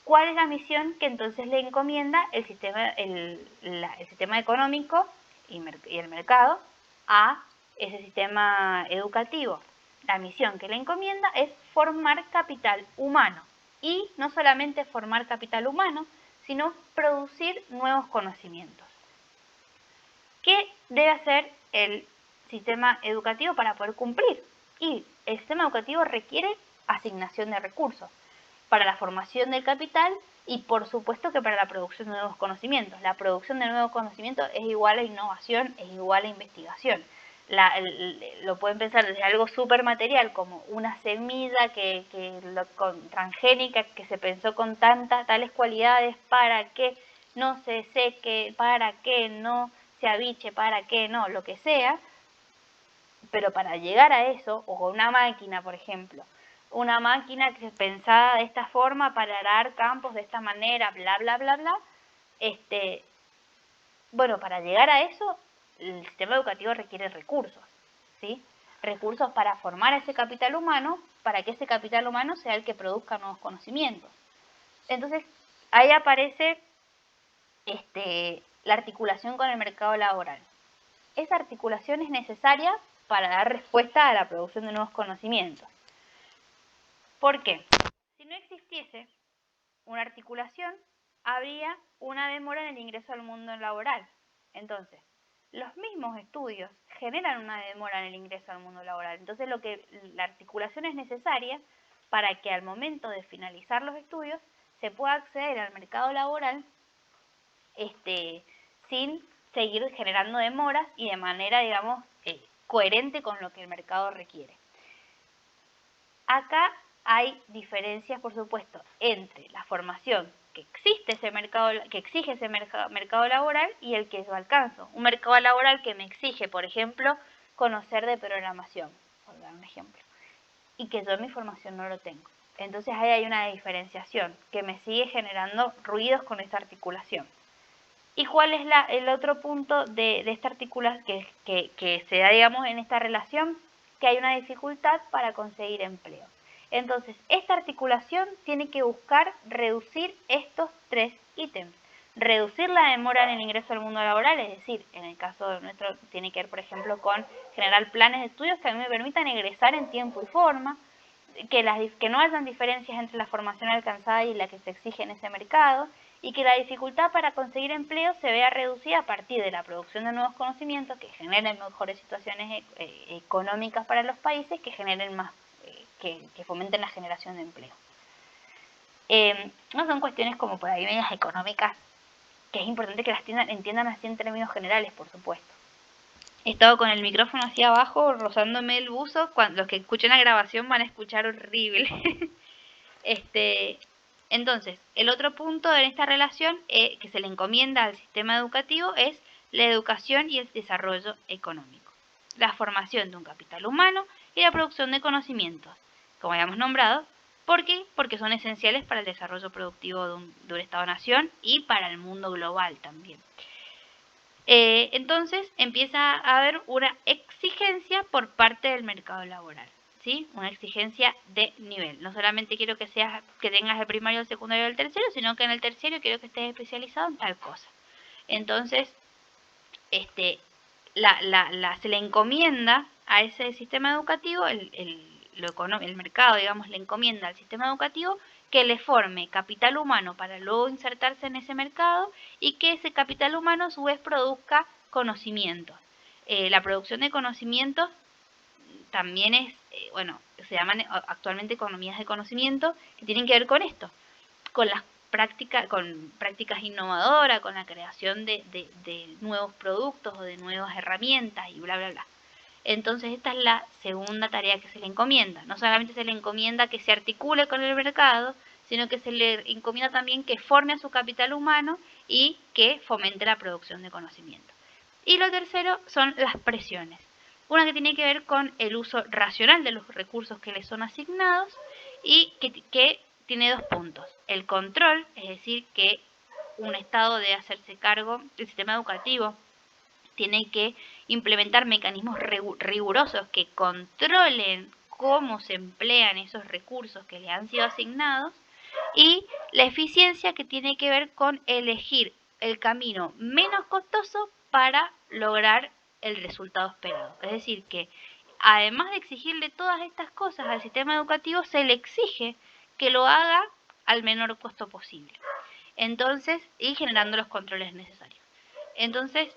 Speaker 1: ¿Cuál es la misión que entonces le encomienda el sistema económico y el mercado a ese sistema educativo? La misión que le encomienda es formar capital humano y no solamente formar capital humano, sino producir nuevos conocimientos. ¿Qué debe hacer el sistema educativo para poder cumplir? Y el sistema educativo requiere asignación de recursos. para la formación del capital y por supuesto que para la producción de nuevos conocimientos. La producción de nuevos conocimientos es igual a innovación, es igual a investigación. Lo pueden pensar desde algo súper material como una semilla transgénica que se pensó con tales cualidades para que no se seque, para que no se abiche, para que no, lo que sea. Pero para llegar a eso, o con una máquina, por ejemplo, una máquina que es pensada de esta forma para arar campos de esta manera, bla, bla, bla, bla, bueno, para llegar a eso, el sistema educativo requiere recursos, ¿sí? Recursos para formar a ese capital humano, para que ese capital humano sea el que produzca nuevos conocimientos. Entonces, ahí aparece la articulación con el mercado laboral. Esa articulación es necesaria para dar respuesta a la producción de nuevos conocimientos. ¿Por qué? Si no existiese una articulación, habría una demora en el ingreso al mundo laboral. Entonces, los mismos estudios generan una demora en el ingreso al mundo laboral. Entonces, la articulación es necesaria para que al momento de finalizar los estudios se pueda acceder al mercado laboral sin seguir generando demoras y de manera, digamos, coherente con lo que el mercado requiere. Acá hay diferencias, por supuesto, entre la formación que exige ese mercado laboral y el que yo alcanzo. Un mercado laboral que me exige, por ejemplo, conocer de programación, por dar un ejemplo, y que yo en mi formación no lo tengo. Entonces ahí hay una diferenciación que me sigue generando ruidos con esta articulación. ¿Y cuál es el otro punto de esta articulación que se da, digamos, en esta relación? Que hay una dificultad para conseguir empleo. Entonces, esta articulación tiene que buscar reducir estos tres ítems. Reducir la demora en el ingreso al mundo laboral, es decir, en el caso nuestro tiene que ver, por ejemplo, con generar planes de estudios que a mí me permitan egresar en tiempo y forma, que no hayan diferencias entre la formación alcanzada y la que se exige en ese mercado, y que la dificultad para conseguir empleo se vea reducida a partir de la producción de nuevos conocimientos que generen mejores situaciones económicas para los países, que generen más, que fomenten la generación de empleo. No son cuestiones como por ahí medias económicas, que es importante que las entiendan así en términos generales, por supuesto. He estado con el micrófono hacia abajo, rozándome el buzo. Los que escuchen la grabación van a escuchar horrible. Entonces, el otro punto en esta relación que se le encomienda al sistema educativo es la educación y el desarrollo económico. La formación de un capital humano y la producción de conocimientos, como habíamos nombrado. ¿Por qué? Porque son esenciales para el desarrollo productivo de un Estado-nación y para el mundo global también. Entonces empieza a haber una exigencia por parte del mercado laboral, ¿sí? Una exigencia de nivel. No solamente quiero que tengas el primario, el secundario y el terciario, sino que en el terciario quiero que estés especializado en tal cosa. Entonces, se le encomienda a ese sistema educativo, el mercado, digamos, le encomienda al sistema educativo que le forme capital humano para luego insertarse en ese mercado y que ese capital humano a su vez produzca conocimientos. La producción de conocimientos también es, se llaman actualmente economías de conocimiento, que tienen que ver con esto, con las prácticas innovadoras, con la creación de nuevos productos o de nuevas herramientas y bla, bla, bla. Entonces esta es la segunda tarea que se le encomienda. No solamente se le encomienda que se articule con el mercado, sino que se le encomienda también que forme a su capital humano y que fomente la producción de conocimiento. Y lo tercero son las presiones. Una que tiene que ver con el uso racional de los recursos que le son asignados y que tiene dos puntos. El control, es decir, que un Estado debe hacerse cargo, el sistema educativo tiene que implementar mecanismos rigurosos que controlen cómo se emplean esos recursos que le han sido asignados, y la eficiencia, que tiene que ver con elegir el camino menos costoso para lograr el resultado esperado. Es decir, que además de exigirle todas estas cosas al sistema educativo, se le exige que lo haga al menor costo posible. Entonces, y generando los controles necesarios. Entonces,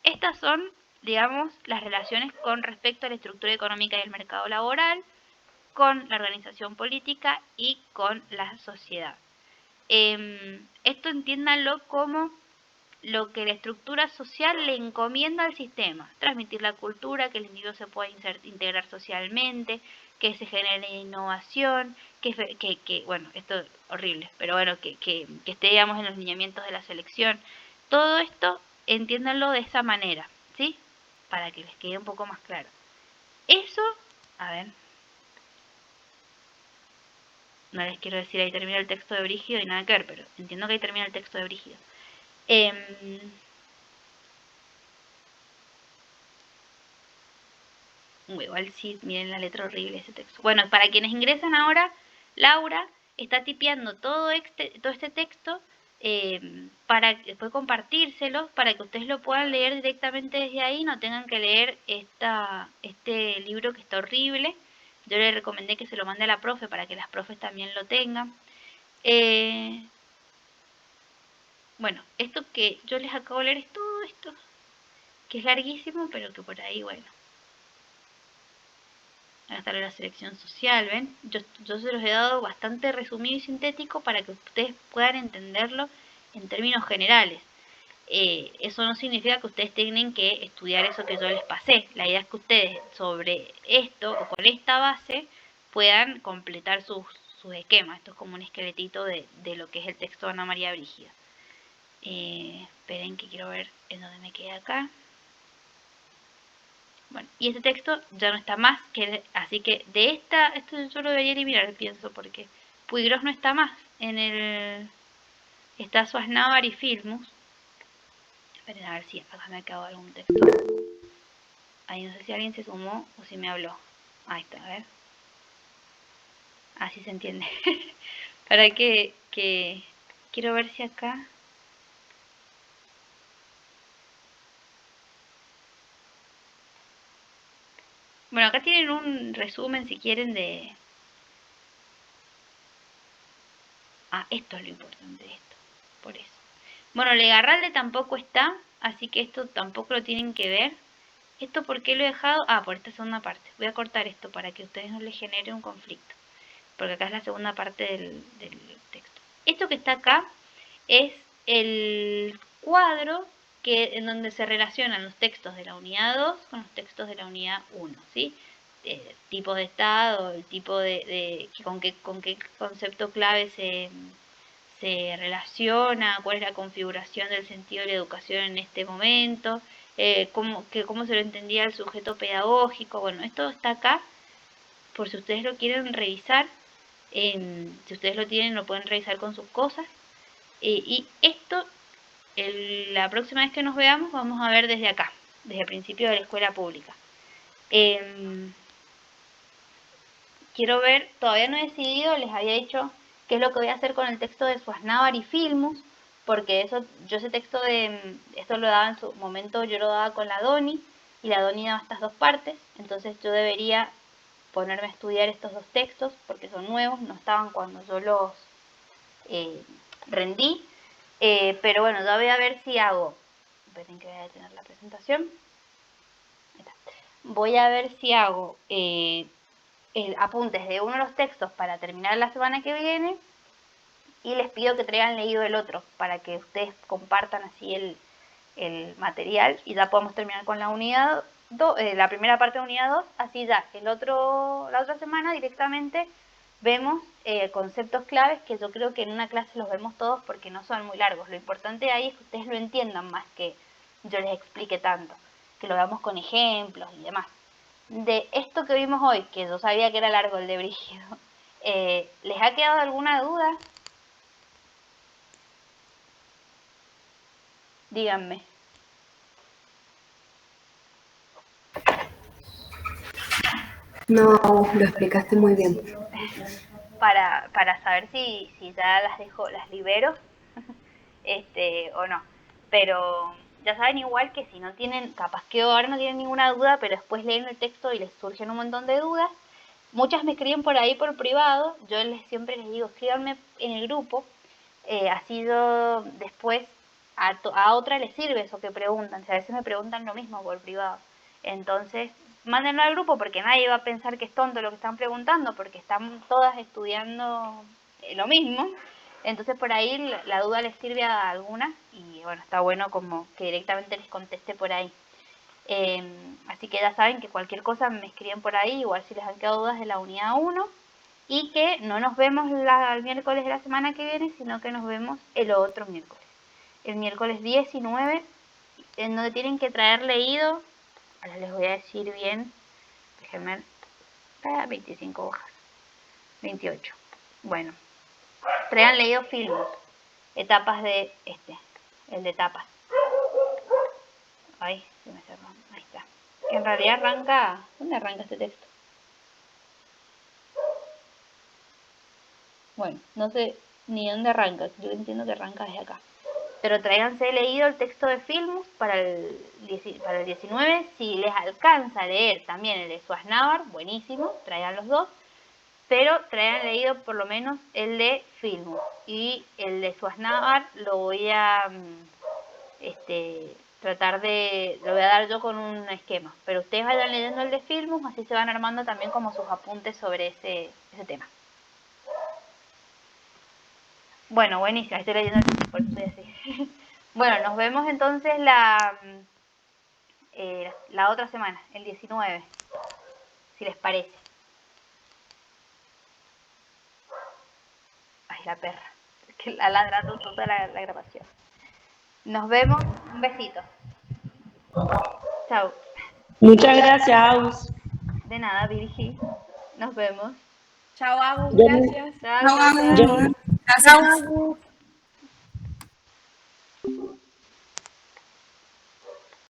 Speaker 1: estas son, digamos, las relaciones con respecto a la estructura económica y el mercado laboral. con la organización política y con la sociedad. Esto entiéndanlo como lo que la estructura social le encomienda al sistema: transmitir la cultura, que el individuo se pueda integrar socialmente, que se genere innovación, que bueno, esto es horrible, pero bueno, que esté, digamos, en los lineamientos de la selección. Todo esto entiéndanlo de esa manera, ¿sí? Para que les quede un poco más claro. Eso, a ver, no les quiero decir ahí termina el texto de Brígido y nada que ver, pero entiendo que ahí termina el texto de Brígido. Igual sí, miren la letra horrible de ese texto. Bueno, para quienes ingresan ahora, Laura está tipeando todo este texto para después compartírselo, para que ustedes lo puedan leer directamente desde ahí, no tengan que leer este libro que está horrible. Yo le recomendé que se lo mande a la profe para que las profes también lo tengan. Bueno, esto que yo les acabo de leer es todo esto, que es larguísimo, pero que por ahí, bueno. Hasta la selección social, ¿ven? Yo se los he dado bastante resumido y sintético para que ustedes puedan entenderlo en términos generales. Eso no significa que ustedes tienen que estudiar eso que yo les pasé. La idea es que ustedes sobre esto o con esta base puedan completar sus esquemas. Esto es como un esqueletito de lo que es el texto de Ana María Brígida. Esperen que quiero ver en dónde me quedé acá. Bueno, y este texto ya no está más, así que de esto yo lo debería eliminar, pienso, porque Puigros no está más. Está Swaznavar y Filmus. Esperen a ver si acá me acabo algún texto. Ahí no sé si alguien se sumó o si me habló. Ahí está, a ver. Así se entiende. Para que quiero ver si acá... Bueno, acá tienen un resumen, si quieren, de... esto es lo importante de esto, por eso. Bueno, Legarralde tampoco está, así que esto tampoco lo tienen que ver. ¿Esto por qué lo he dejado? Por esta segunda parte. Voy a cortar esto para que a ustedes no les genere un conflicto, porque acá es la segunda parte del texto. Esto que está acá es el cuadro en donde se relacionan los textos de la unidad 2 con los textos de la unidad 1, ¿sí? Tipos de estado, el tipo con qué concepto clave se relaciona, cuál es la configuración del sentido de la educación en este momento, cómo se lo entendía el sujeto pedagógico. Bueno, esto está acá por si ustedes lo quieren revisar. Si ustedes lo tienen, lo pueden revisar con sus cosas. Y esto, la próxima vez que nos veamos, vamos a ver desde acá, desde el principio de la escuela pública. Quiero ver, todavía no he decidido, les había dicho qué es lo que voy a hacer con el texto de Swaznavar y Filmus, porque yo ese texto esto lo daba en su momento, yo lo daba con la Doni, y la Doni daba estas dos partes, entonces yo debería ponerme a estudiar estos dos textos, porque son nuevos, no estaban cuando yo los rendí, pero bueno, ya voy a ver si hago, esperen que voy a detener la presentación, voy a ver si hago apuntes de uno de los textos para terminar la semana que viene, y les pido que traigan leído el otro para que ustedes compartan así el material y ya podemos terminar con la unidad la primera parte de unidad 2, así ya la otra semana directamente vemos conceptos claves que yo creo que en una clase los vemos todos porque no son muy largos. Lo importante ahí es que ustedes lo entiendan más que yo les explique tanto, que lo veamos con ejemplos y demás. De esto que vimos hoy, que yo sabía que era largo el de Brígido, ¿les ha quedado alguna duda? Díganme.
Speaker 5: No, lo explicaste muy bien.
Speaker 1: Para saber si ya las libero o no. Pero ya saben igual que si no tienen, capaz que ahora no tienen ninguna duda, pero después leen el texto y les surgen un montón de dudas. Muchas me escriben por ahí por privado, yo siempre les digo, escríbanme en el grupo, así yo después a otra les sirve eso que preguntan, a veces me preguntan lo mismo por privado. Entonces mándenlo al grupo porque nadie va a pensar que es tonto lo que están preguntando porque están todas estudiando lo mismo. Entonces por ahí la duda les sirve a alguna y bueno, está bueno como que directamente les conteste por ahí. Así que ya saben que cualquier cosa me escriben por ahí, igual si les han quedado dudas de la unidad 1 y que no nos vemos el miércoles de la semana que viene, sino que nos vemos el otro miércoles. El miércoles 19, en donde tienen que traer leído, ahora les voy a decir bien, déjenme, 25 hojas, 28. Bueno, traigan leído Filmus, etapas de el de etapas. Ay, se me cerró, ahí está. Que en realidad arranca, ¿dónde arranca este texto? Bueno, no sé ni dónde arranca, yo entiendo que arranca desde acá. Pero tráiganse leído el texto de Filmus para el 19, si les alcanza a leer también el de Swaznavar, buenísimo, traigan los dos, pero traigan leído por lo menos el de Filmus. Y el de Swaznavar lo voy a tratar de, lo voy a dar yo con un esquema, pero ustedes vayan leyendo el de Filmus, así se van armando también como sus apuntes sobre ese tema. Bueno, buenísimo, estoy leyendo el texto, por eso estoy así. Bueno, nos vemos entonces la otra semana, el 19, si les parece. Ay, la perra, es que la ladrando toda la grabación. Nos vemos, un besito. Chao.
Speaker 6: Muchas gracias, Aus.
Speaker 1: De nada, Virgi. Nos vemos.
Speaker 7: Chao, Agus, gracias.
Speaker 1: Chao,
Speaker 3: Chao,
Speaker 1: chao,
Speaker 3: Agus.
Speaker 1: chao.
Speaker 3: Gracias.